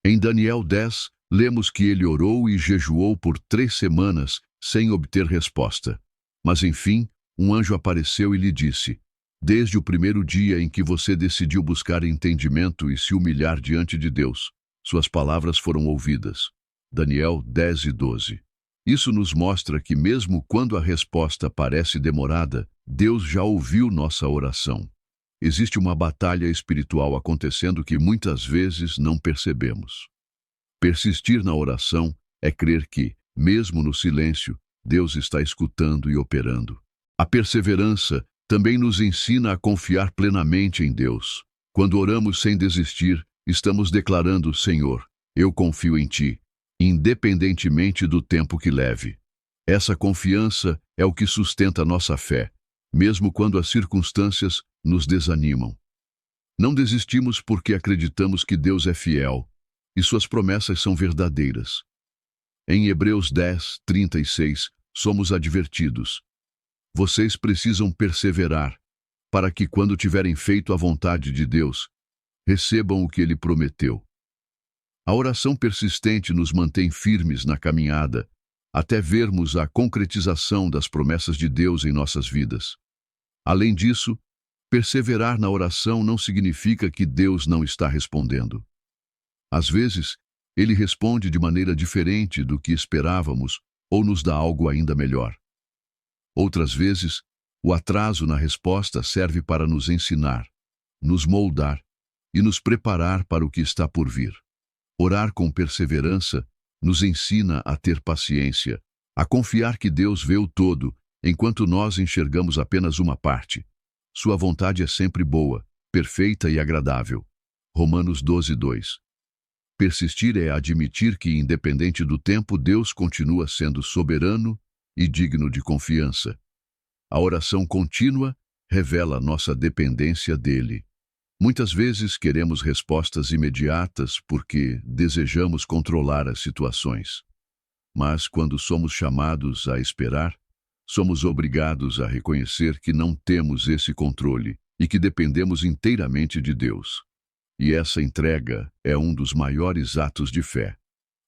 Em Daniel 10, lemos que ele orou e jejuou por 3 semanas sem obter resposta. Mas, enfim, um anjo apareceu e lhe disse: desde o primeiro dia em que você decidiu buscar entendimento e se humilhar diante de Deus, suas palavras foram ouvidas. Daniel 10:12. Isso nos mostra que mesmo quando a resposta parece demorada, Deus já ouviu nossa oração. Existe uma batalha espiritual acontecendo que muitas vezes não percebemos. Persistir na oração é crer que, mesmo no silêncio, Deus está escutando e operando. A perseverança também nos ensina a confiar plenamente em Deus. Quando oramos sem desistir, estamos declarando: Senhor, eu confio em Ti, independentemente do tempo que leve. Essa confiança é o que sustenta nossa fé, mesmo quando as circunstâncias nos desanimam. Não desistimos porque acreditamos que Deus é fiel e suas promessas são verdadeiras. Em Hebreus 10:36, somos advertidos: vocês precisam perseverar, para que, quando tiverem feito a vontade de Deus, recebam o que Ele prometeu. A oração persistente nos mantém firmes na caminhada, até vermos a concretização das promessas de Deus em nossas vidas. Além disso, perseverar na oração não significa que Deus não está respondendo. Às vezes, Ele responde de maneira diferente do que esperávamos ou nos dá algo ainda melhor. Outras vezes, o atraso na resposta serve para nos ensinar, nos moldar e nos preparar para o que está por vir. Orar com perseverança nos ensina a ter paciência, a confiar que Deus vê o todo, enquanto nós enxergamos apenas uma parte. Sua vontade é sempre boa, perfeita e agradável. Romanos 12:2. Persistir é admitir que, independente do tempo, Deus continua sendo soberano e digno de confiança. A oração contínua revela nossa dependência dele. Muitas vezes queremos respostas imediatas porque desejamos controlar as situações. Mas quando somos chamados a esperar, somos obrigados a reconhecer que não temos esse controle e que dependemos inteiramente de Deus. E essa entrega é um dos maiores atos de fé.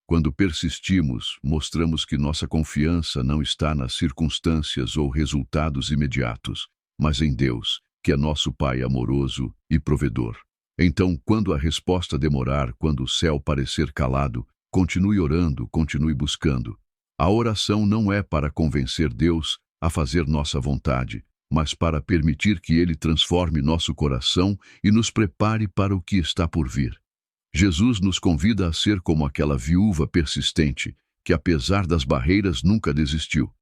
Quando persistimos, mostramos que nossa confiança não está nas circunstâncias ou resultados imediatos, mas em Deus, que é nosso Pai amoroso e provedor. Então, quando a resposta demorar, quando o céu parecer calado, continue orando, continue buscando. A oração não é para convencer Deus a fazer nossa vontade, mas para permitir que Ele transforme nosso coração e nos prepare para o que está por vir. Jesus nos convida a ser como aquela viúva persistente, que, apesar das barreiras, nunca desistiu.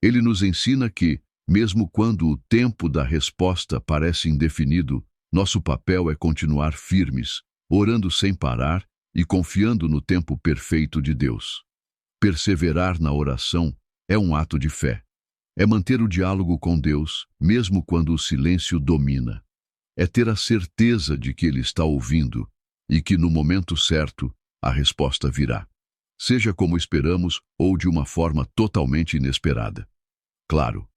Ele nos ensina que, mesmo quando o tempo da resposta parece indefinido, nosso papel é continuar firmes, orando sem parar e confiando no tempo perfeito de Deus. Perseverar na oração é um ato de fé. É manter o diálogo com Deus, mesmo quando o silêncio domina. É ter a certeza de que Ele está ouvindo e que, no momento certo, a resposta virá. Seja como esperamos ou de uma forma totalmente inesperada. Claro.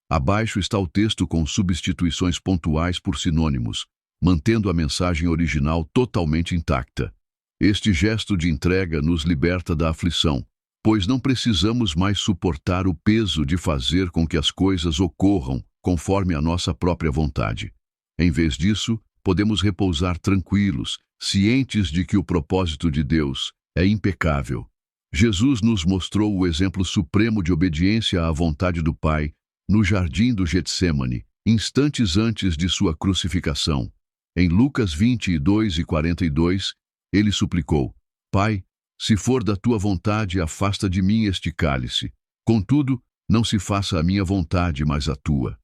Abaixo está o texto com substituições pontuais por sinônimos, mantendo a mensagem original totalmente intacta. Este gesto de entrega nos liberta da aflição, pois não precisamos mais suportar o peso de fazer com que as coisas ocorram conforme a nossa própria vontade. Em vez disso, podemos repousar tranquilos, cientes de que o propósito de Deus é impecável. Jesus nos mostrou o exemplo supremo de obediência à vontade do Pai no jardim do Getsêmani, instantes antes de sua crucificação. Em Lucas 22:42, ele suplicou: Pai, se for da tua vontade, afasta de mim este cálice. Contudo, não se faça a minha vontade, mas a tua.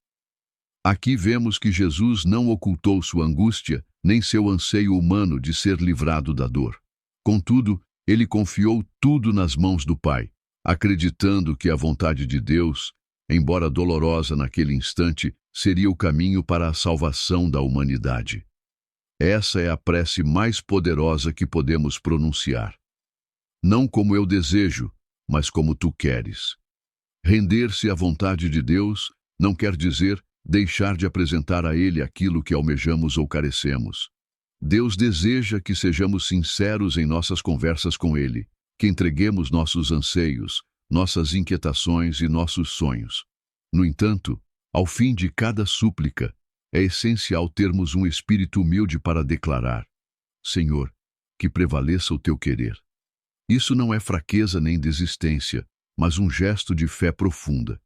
Aqui vemos que Jesus não ocultou sua angústia, nem seu anseio humano de ser livrado da dor. Contudo, ele confiou tudo nas mãos do Pai, acreditando que a vontade de Deus, embora dolorosa naquele instante, seria o caminho para a salvação da humanidade. Essa é a prece mais poderosa que podemos pronunciar. Não como eu desejo, mas como tu queres. Render-se à vontade de Deus não quer dizer deixar de apresentar a Ele aquilo que almejamos ou carecemos. Deus deseja que sejamos sinceros em nossas conversas com Ele, que entreguemos nossos anseios, nossas inquietações e nossos sonhos. No entanto, ao fim de cada súplica, é essencial termos um espírito humilde para declarar: Senhor, que prevaleça o teu querer. Isso não é fraqueza nem desistência, mas um gesto de fé profunda.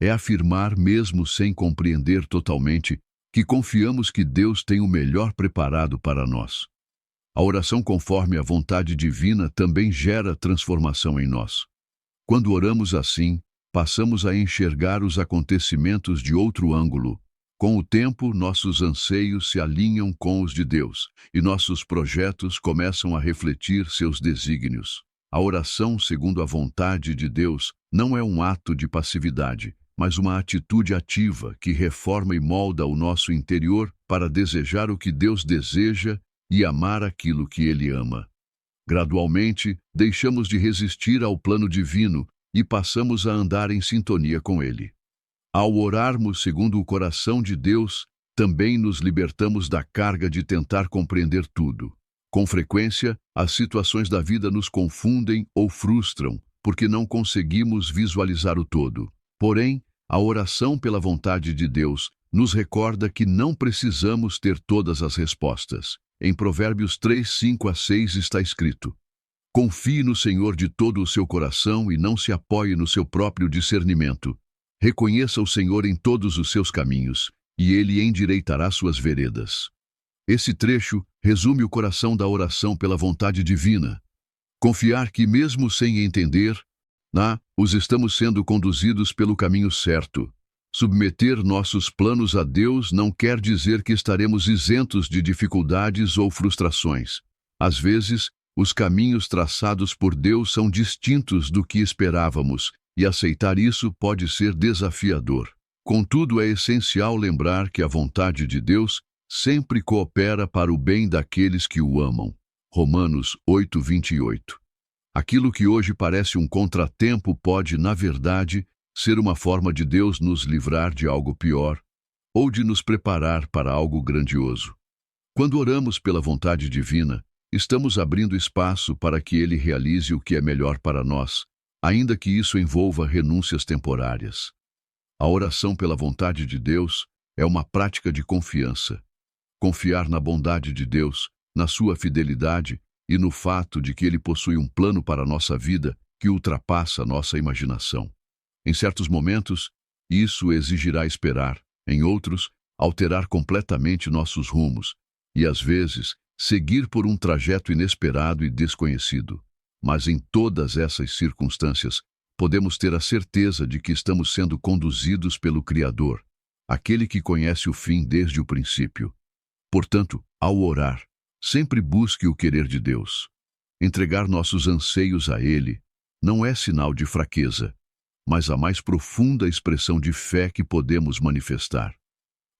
É afirmar, mesmo sem compreender totalmente, que confiamos que Deus tem o melhor preparado para nós. A oração conforme a vontade divina também gera transformação em nós. Quando oramos assim, passamos a enxergar os acontecimentos de outro ângulo. Com o tempo, nossos anseios se alinham com os de Deus, e nossos projetos começam a refletir seus desígnios. A oração segundo a vontade de Deus não é um ato de passividade, mas uma atitude ativa que reforma e molda o nosso interior para desejar o que Deus deseja e amar aquilo que Ele ama. Gradualmente, deixamos de resistir ao plano divino e passamos a andar em sintonia com Ele. Ao orarmos segundo o coração de Deus, também nos libertamos da carga de tentar compreender tudo. Com frequência, as situações da vida nos confundem ou frustram, porque não conseguimos visualizar o todo. Porém, a oração pela vontade de Deus nos recorda que não precisamos ter todas as respostas. Em Provérbios 3:5-6 está escrito: Confie no Senhor de todo o seu coração e não se apoie no seu próprio discernimento. Reconheça o Senhor em todos os seus caminhos, e Ele endireitará suas veredas. Esse trecho resume o coração da oração pela vontade divina. Confiar que, mesmo sem entender, os estamos sendo conduzidos pelo caminho certo. Submeter nossos planos a Deus não quer dizer que estaremos isentos de dificuldades ou frustrações. Às vezes, os caminhos traçados por Deus são distintos do que esperávamos, e aceitar isso pode ser desafiador. Contudo, é essencial lembrar que a vontade de Deus sempre coopera para o bem daqueles que o amam. Romanos 8:28. Aquilo que hoje parece um contratempo pode, na verdade, ser uma forma de Deus nos livrar de algo pior, ou de nos preparar para algo grandioso. Quando oramos pela vontade divina, estamos abrindo espaço para que Ele realize o que é melhor para nós, ainda que isso envolva renúncias temporárias. A oração pela vontade de Deus é uma prática de confiança. Confiar na bondade de Deus, na sua fidelidade e no fato de que Ele possui um plano para a nossa vida que ultrapassa a nossa imaginação. Em certos momentos, isso exigirá esperar, em outros, alterar completamente nossos rumos e, às vezes, seguir por um trajeto inesperado e desconhecido. Mas em todas essas circunstâncias, podemos ter a certeza de que estamos sendo conduzidos pelo Criador, aquele que conhece o fim desde o princípio. Portanto, ao orar, sempre busque o querer de Deus. Entregar nossos anseios a Ele não é sinal de fraqueza, mas a mais profunda expressão de fé que podemos manifestar.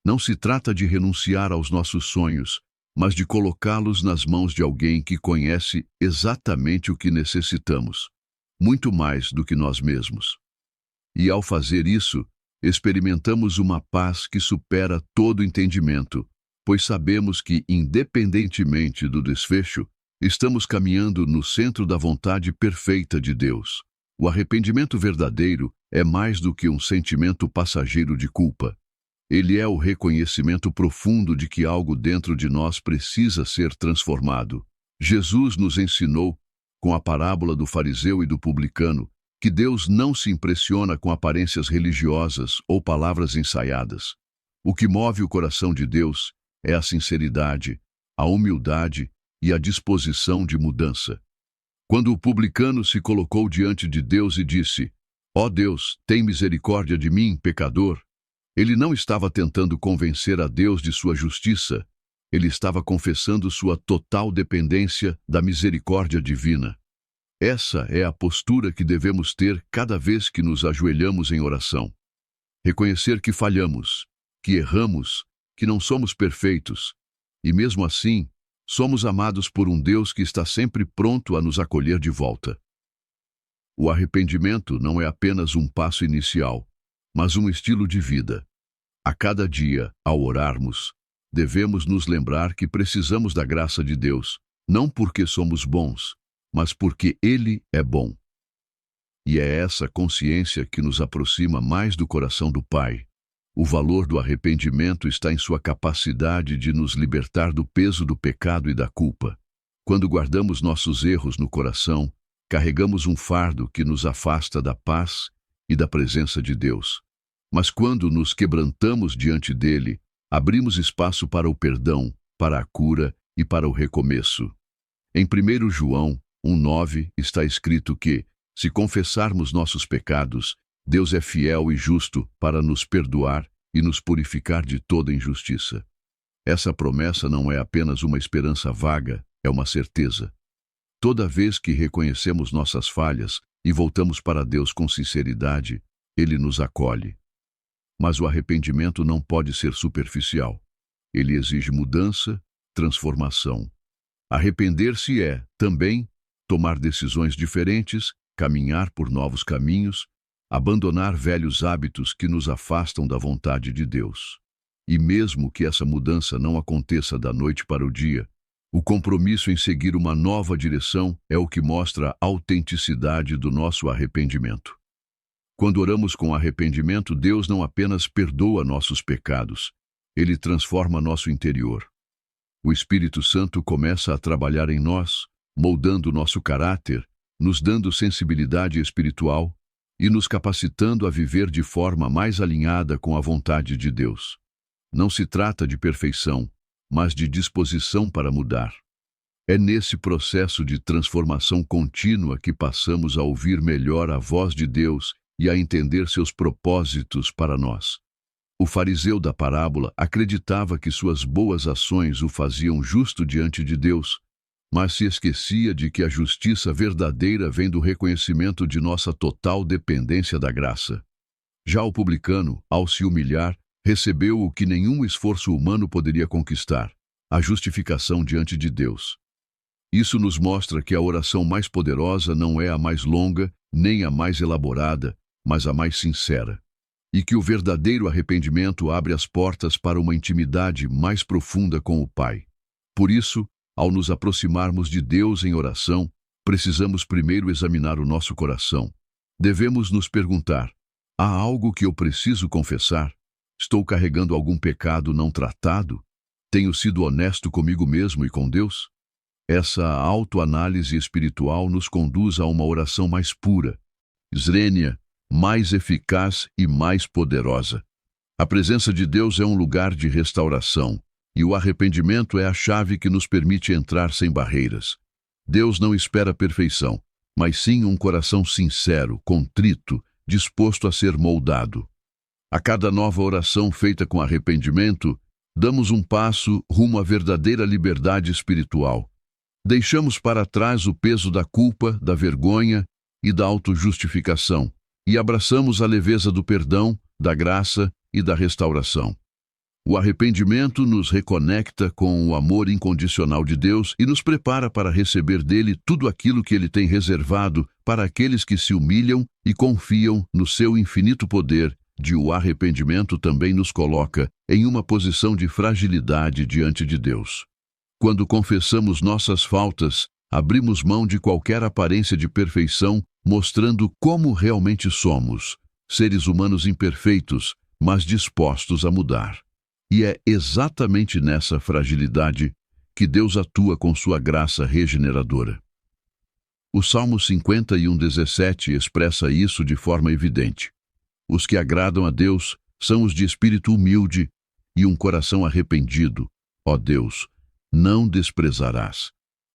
Não se trata de renunciar aos nossos sonhos, mas de colocá-los nas mãos de alguém que conhece exatamente o que necessitamos, muito mais do que nós mesmos. E ao fazer isso, experimentamos uma paz que supera todo entendimento, pois sabemos que, independentemente do desfecho, estamos caminhando no centro da vontade perfeita de Deus. O arrependimento verdadeiro é mais do que um sentimento passageiro de culpa. Ele é o reconhecimento profundo de que algo dentro de nós precisa ser transformado. Jesus nos ensinou, com a parábola do fariseu e do publicano, que Deus não se impressiona com aparências religiosas ou palavras ensaiadas. O que move o coração de Deus é a sinceridade, a humildade e a disposição de mudança. Quando o publicano se colocou diante de Deus e disse: "Ó Deus, tem misericórdia de mim, pecador", ele não estava tentando convencer a Deus de sua justiça, ele estava confessando sua total dependência da misericórdia divina. Essa é a postura que devemos ter cada vez que nos ajoelhamos em oração. Reconhecer que falhamos, que erramos, que não somos perfeitos, e mesmo assim, somos amados por um Deus que está sempre pronto a nos acolher de volta. O arrependimento não é apenas um passo inicial, mas um estilo de vida. A cada dia, ao orarmos, devemos nos lembrar que precisamos da graça de Deus, não porque somos bons, mas porque Ele é bom. E é essa consciência que nos aproxima mais do coração do Pai. O valor do arrependimento está em sua capacidade de nos libertar do peso do pecado e da culpa. Quando guardamos nossos erros no coração, carregamos um fardo que nos afasta da paz e da presença de Deus. Mas quando nos quebrantamos diante dele, abrimos espaço para o perdão, para a cura e para o recomeço. Em 1 João 1,9 está escrito que, se confessarmos nossos pecados, Deus é fiel e justo para nos perdoar e nos purificar de toda injustiça. Essa promessa não é apenas uma esperança vaga, é uma certeza. Toda vez que reconhecemos nossas falhas e voltamos para Deus com sinceridade, Ele nos acolhe. Mas o arrependimento não pode ser superficial. Ele exige mudança, transformação. Arrepender-se é, também, tomar decisões diferentes, caminhar por novos caminhos, abandonar velhos hábitos que nos afastam da vontade de Deus. E mesmo que essa mudança não aconteça da noite para o dia, o compromisso em seguir uma nova direção é o que mostra a autenticidade do nosso arrependimento. Quando oramos com arrependimento, Deus não apenas perdoa nossos pecados, Ele transforma nosso interior. O Espírito Santo começa a trabalhar em nós, moldando nosso caráter, nos dando sensibilidade espiritual e nos capacitando a viver de forma mais alinhada com a vontade de Deus. Não se trata de perfeição, mas de disposição para mudar. É nesse processo de transformação contínua que passamos a ouvir melhor a voz de Deus e a entender seus propósitos para nós. O fariseu da parábola acreditava que suas boas ações o faziam justo diante de Deus, mas se esquecia de que a justiça verdadeira vem do reconhecimento de nossa total dependência da graça. Já o publicano, ao se humilhar, recebeu o que nenhum esforço humano poderia conquistar, a justificação diante de Deus. Isso nos mostra que a oração mais poderosa não é a mais longa, nem a mais elaborada, mas a mais sincera. E que o verdadeiro arrependimento abre as portas para uma intimidade mais profunda com o Pai. Por isso, ao nos aproximarmos de Deus em oração, precisamos primeiro examinar o nosso coração. Devemos nos perguntar: há algo que eu preciso confessar? Estou carregando algum pecado não tratado? Tenho sido honesto comigo mesmo e com Deus? Essa autoanálise espiritual nos conduz a uma oração mais pura, isrênia, mais eficaz e mais poderosa. A presença de Deus é um lugar de restauração, e o arrependimento é a chave que nos permite entrar sem barreiras. Deus não espera perfeição, mas sim um coração sincero, contrito, disposto a ser moldado. A cada nova oração feita com arrependimento, damos um passo rumo à verdadeira liberdade espiritual. Deixamos para trás o peso da culpa, da vergonha e da autojustificação, e abraçamos a leveza do perdão, da graça e da restauração. O arrependimento nos reconecta com o amor incondicional de Deus e nos prepara para receber dele tudo aquilo que ele tem reservado para aqueles que se humilham e confiam no seu infinito poder. O arrependimento também nos coloca em uma posição de fragilidade diante de Deus. Quando confessamos nossas faltas, abrimos mão de qualquer aparência de perfeição, mostrando como realmente somos, seres humanos imperfeitos, mas dispostos a mudar. E é exatamente nessa fragilidade que Deus atua com sua graça regeneradora. O Salmo 51:17 expressa isso de forma evidente. Os que agradam a Deus são os de espírito humilde e um coração arrependido. Ó Deus, não desprezarás.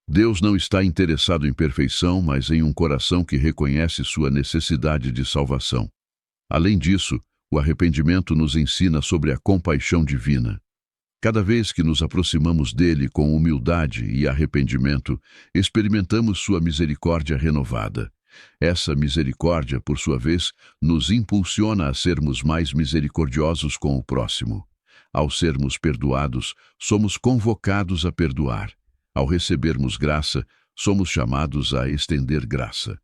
Deus não está interessado em perfeição, mas em um coração que reconhece sua necessidade de salvação. Além disso, o arrependimento nos ensina sobre a compaixão divina. Cada vez que nos aproximamos dele com humildade e arrependimento, experimentamos sua misericórdia renovada. Essa misericórdia, por sua vez, nos impulsiona a sermos mais misericordiosos com o próximo. Ao sermos perdoados, somos convocados a perdoar. Ao recebermos graça, somos chamados a estender graça.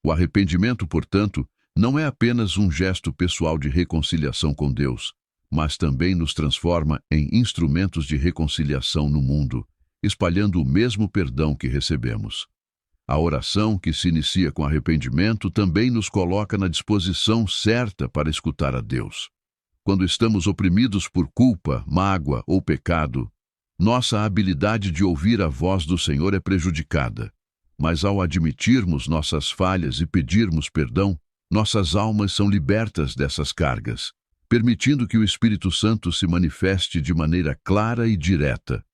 O arrependimento, portanto, não é apenas um gesto pessoal de reconciliação com Deus, mas também nos transforma em instrumentos de reconciliação no mundo, espalhando o mesmo perdão que recebemos. A oração, que se inicia com arrependimento, também nos coloca na disposição certa para escutar a Deus. Quando estamos oprimidos por culpa, mágoa ou pecado, nossa habilidade de ouvir a voz do Senhor é prejudicada. Mas ao admitirmos nossas falhas e pedirmos perdão, nossas almas são libertas dessas cargas, permitindo que o Espírito Santo se manifeste de maneira clara e direta.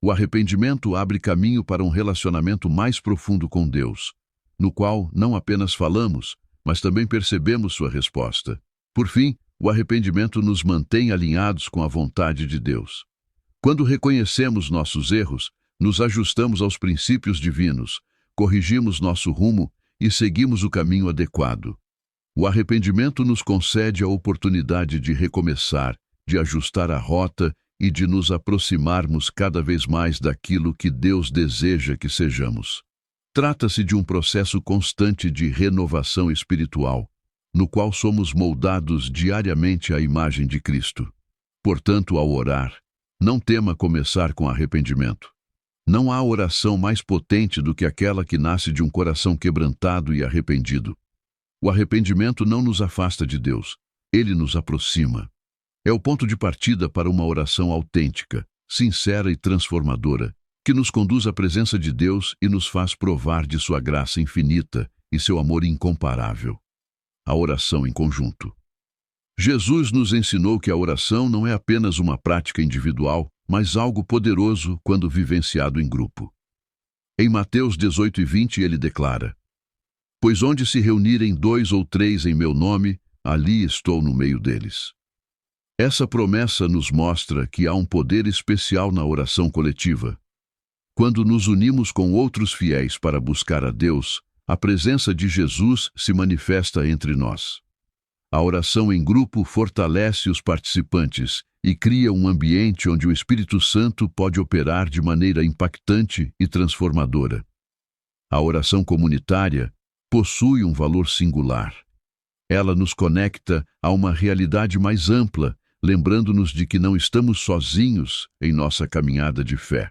O arrependimento abre caminho para um relacionamento mais profundo com Deus, no qual não apenas falamos, mas também percebemos sua resposta. Por fim, o arrependimento nos mantém alinhados com a vontade de Deus. Quando reconhecemos nossos erros, nos ajustamos aos princípios divinos, corrigimos nosso rumo e seguimos o caminho adequado. O arrependimento nos concede a oportunidade de recomeçar, de ajustar a rota e de nos aproximarmos cada vez mais daquilo que Deus deseja que sejamos. Trata-se de um processo constante de renovação espiritual, no qual somos moldados diariamente à imagem de Cristo. Portanto, ao orar, não tema começar com arrependimento. Não há oração mais potente do que aquela que nasce de um coração quebrantado e arrependido. O arrependimento não nos afasta de Deus, ele nos aproxima. É o ponto de partida para uma oração autêntica, sincera e transformadora, que nos conduz à presença de Deus e nos faz provar de sua graça infinita e seu amor incomparável. A oração em conjunto. Jesus nos ensinou que a oração não é apenas uma prática individual, mas algo poderoso quando vivenciado em grupo. Em Mateus 18:20 ele declara: "Pois onde se reunirem 2 ou 3 em meu nome, ali estou no meio deles." Essa promessa nos mostra que há um poder especial na oração coletiva. Quando nos unimos com outros fiéis para buscar a Deus, a presença de Jesus se manifesta entre nós. A oração em grupo fortalece os participantes e cria um ambiente onde o Espírito Santo pode operar de maneira impactante e transformadora. A oração comunitária possui um valor singular. Ela nos conecta a uma realidade mais ampla, lembrando-nos de que não estamos sozinhos em nossa caminhada de fé.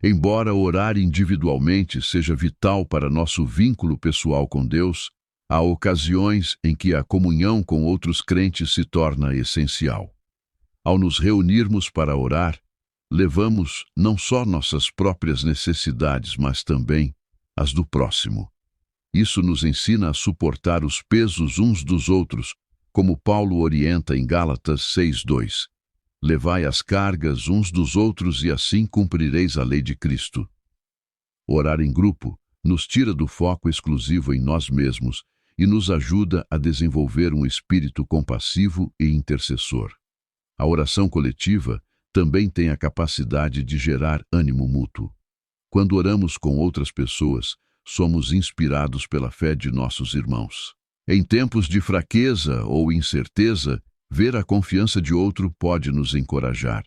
Embora orar individualmente seja vital para nosso vínculo pessoal com Deus, há ocasiões em que a comunhão com outros crentes se torna essencial. Ao nos reunirmos para orar, levamos não só nossas próprias necessidades, mas também as do próximo. Isso nos ensina a suportar os pesos uns dos outros, como Paulo orienta em Gálatas 6:2. Levai as cargas uns dos outros e assim cumprireis a lei de Cristo. Orar em grupo nos tira do foco exclusivo em nós mesmos e nos ajuda a desenvolver um espírito compassivo e intercessor. A oração coletiva também tem a capacidade de gerar ânimo mútuo. Quando oramos com outras pessoas, somos inspirados pela fé de nossos irmãos. Em tempos de fraqueza ou incerteza, ver a confiança de outro pode nos encorajar.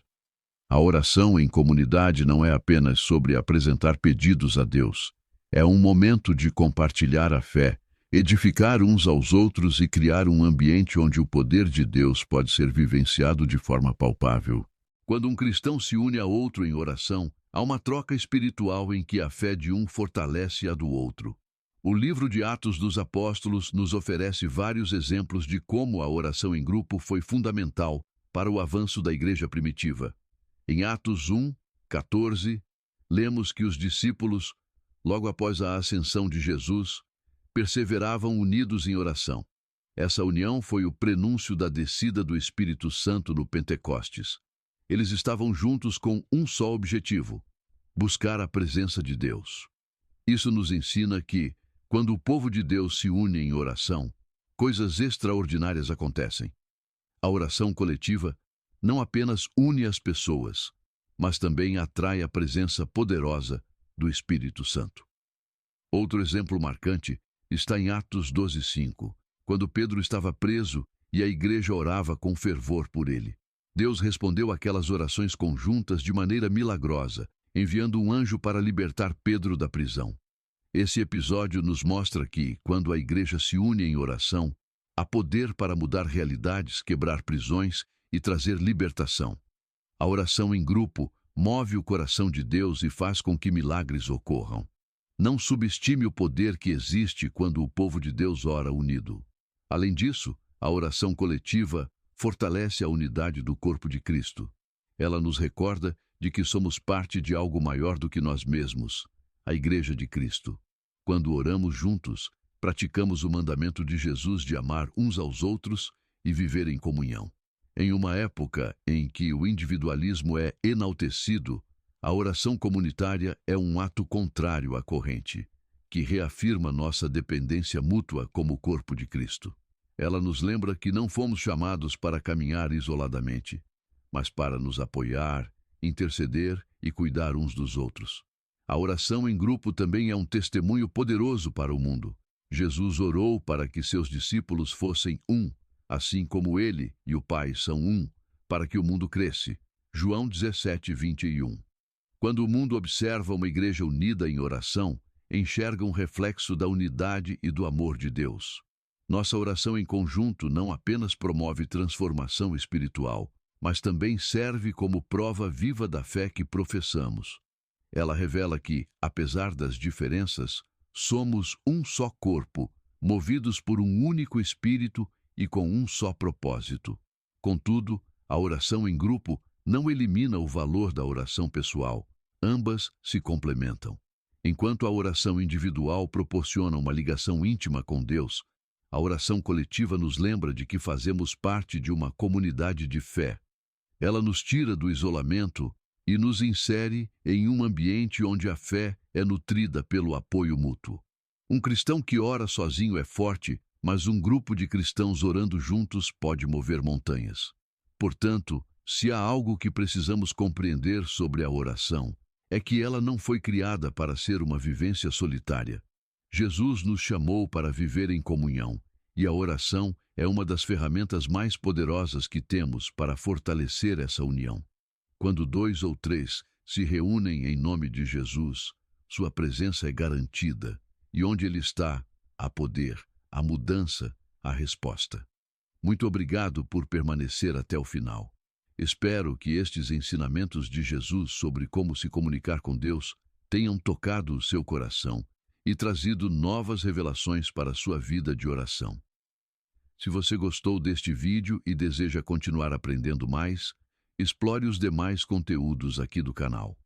A oração em comunidade não é apenas sobre apresentar pedidos a Deus. É um momento de compartilhar a fé, edificar uns aos outros e criar um ambiente onde o poder de Deus pode ser vivenciado de forma palpável. Quando um cristão se une a outro em oração, há uma troca espiritual em que a fé de um fortalece a do outro. O livro de Atos dos Apóstolos nos oferece vários exemplos de como a oração em grupo foi fundamental para o avanço da igreja primitiva. Em Atos 1:14, lemos que os discípulos, logo após a ascensão de Jesus, perseveravam unidos em oração. Essa união foi o prenúncio da descida do Espírito Santo no Pentecostes. Eles estavam juntos com um só objetivo: buscar a presença de Deus. Isso nos ensina que, quando o povo de Deus se une em oração, coisas extraordinárias acontecem. A oração coletiva não apenas une as pessoas, mas também atrai a presença poderosa do Espírito Santo. Outro exemplo marcante está em Atos 12:5, quando Pedro estava preso e a igreja orava com fervor por ele. Deus respondeu àquelas orações conjuntas de maneira milagrosa, enviando um anjo para libertar Pedro da prisão. Esse episódio nos mostra que, quando a igreja se une em oração, há poder para mudar realidades, quebrar prisões e trazer libertação. A oração em grupo move o coração de Deus e faz com que milagres ocorram. Não subestime o poder que existe quando o povo de Deus ora unido. Além disso, a oração coletiva fortalece a unidade do corpo de Cristo. Ela nos recorda de que somos parte de algo maior do que nós mesmos, a Igreja de Cristo. Quando oramos juntos, praticamos o mandamento de Jesus de amar uns aos outros e viver em comunhão. Em uma época em que o individualismo é enaltecido, a oração comunitária é um ato contrário à corrente, que reafirma nossa dependência mútua como corpo de Cristo. Ela nos lembra que não fomos chamados para caminhar isoladamente, mas para nos apoiar, interceder e cuidar uns dos outros. A oração em grupo também é um testemunho poderoso para o mundo. Jesus orou para que seus discípulos fossem um, assim como ele e o Pai são um, para que o mundo cresce. João 17:21. Quando o mundo observa uma igreja unida em oração, enxerga um reflexo da unidade e do amor de Deus. Nossa oração em conjunto não apenas promove transformação espiritual, mas também serve como prova viva da fé que professamos. Ela revela que, apesar das diferenças, somos um só corpo, movidos por um único espírito e com um só propósito. Contudo, a oração em grupo não elimina o valor da oração pessoal. Ambas se complementam. Enquanto a oração individual proporciona uma ligação íntima com Deus, a oração coletiva nos lembra de que fazemos parte de uma comunidade de fé. Ela nos tira do isolamento e nos insere em um ambiente onde a fé é nutrida pelo apoio mútuo. Um cristão que ora sozinho é forte, mas um grupo de cristãos orando juntos pode mover montanhas. Portanto, se há algo que precisamos compreender sobre a oração, é que ela não foi criada para ser uma vivência solitária. Jesus nos chamou para viver em comunhão, e a oração é uma das ferramentas mais poderosas que temos para fortalecer essa união. Quando 2 ou 3 se reúnem em nome de Jesus, sua presença é garantida, e onde ele está, há poder, há mudança, há resposta. Muito obrigado por permanecer até o final. Espero que estes ensinamentos de Jesus sobre como se comunicar com Deus tenham tocado o seu coração e trazido novas revelações para a sua vida de oração. Se você gostou deste vídeo e deseja continuar aprendendo mais, explore os demais conteúdos aqui do canal.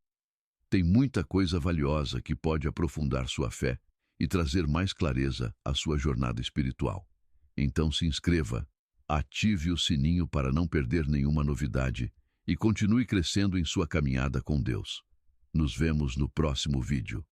Tem muita coisa valiosa que pode aprofundar sua fé e trazer mais clareza à sua jornada espiritual. Então se inscreva, ative o sininho para não perder nenhuma novidade e continue crescendo em sua caminhada com Deus. Nos vemos no próximo vídeo.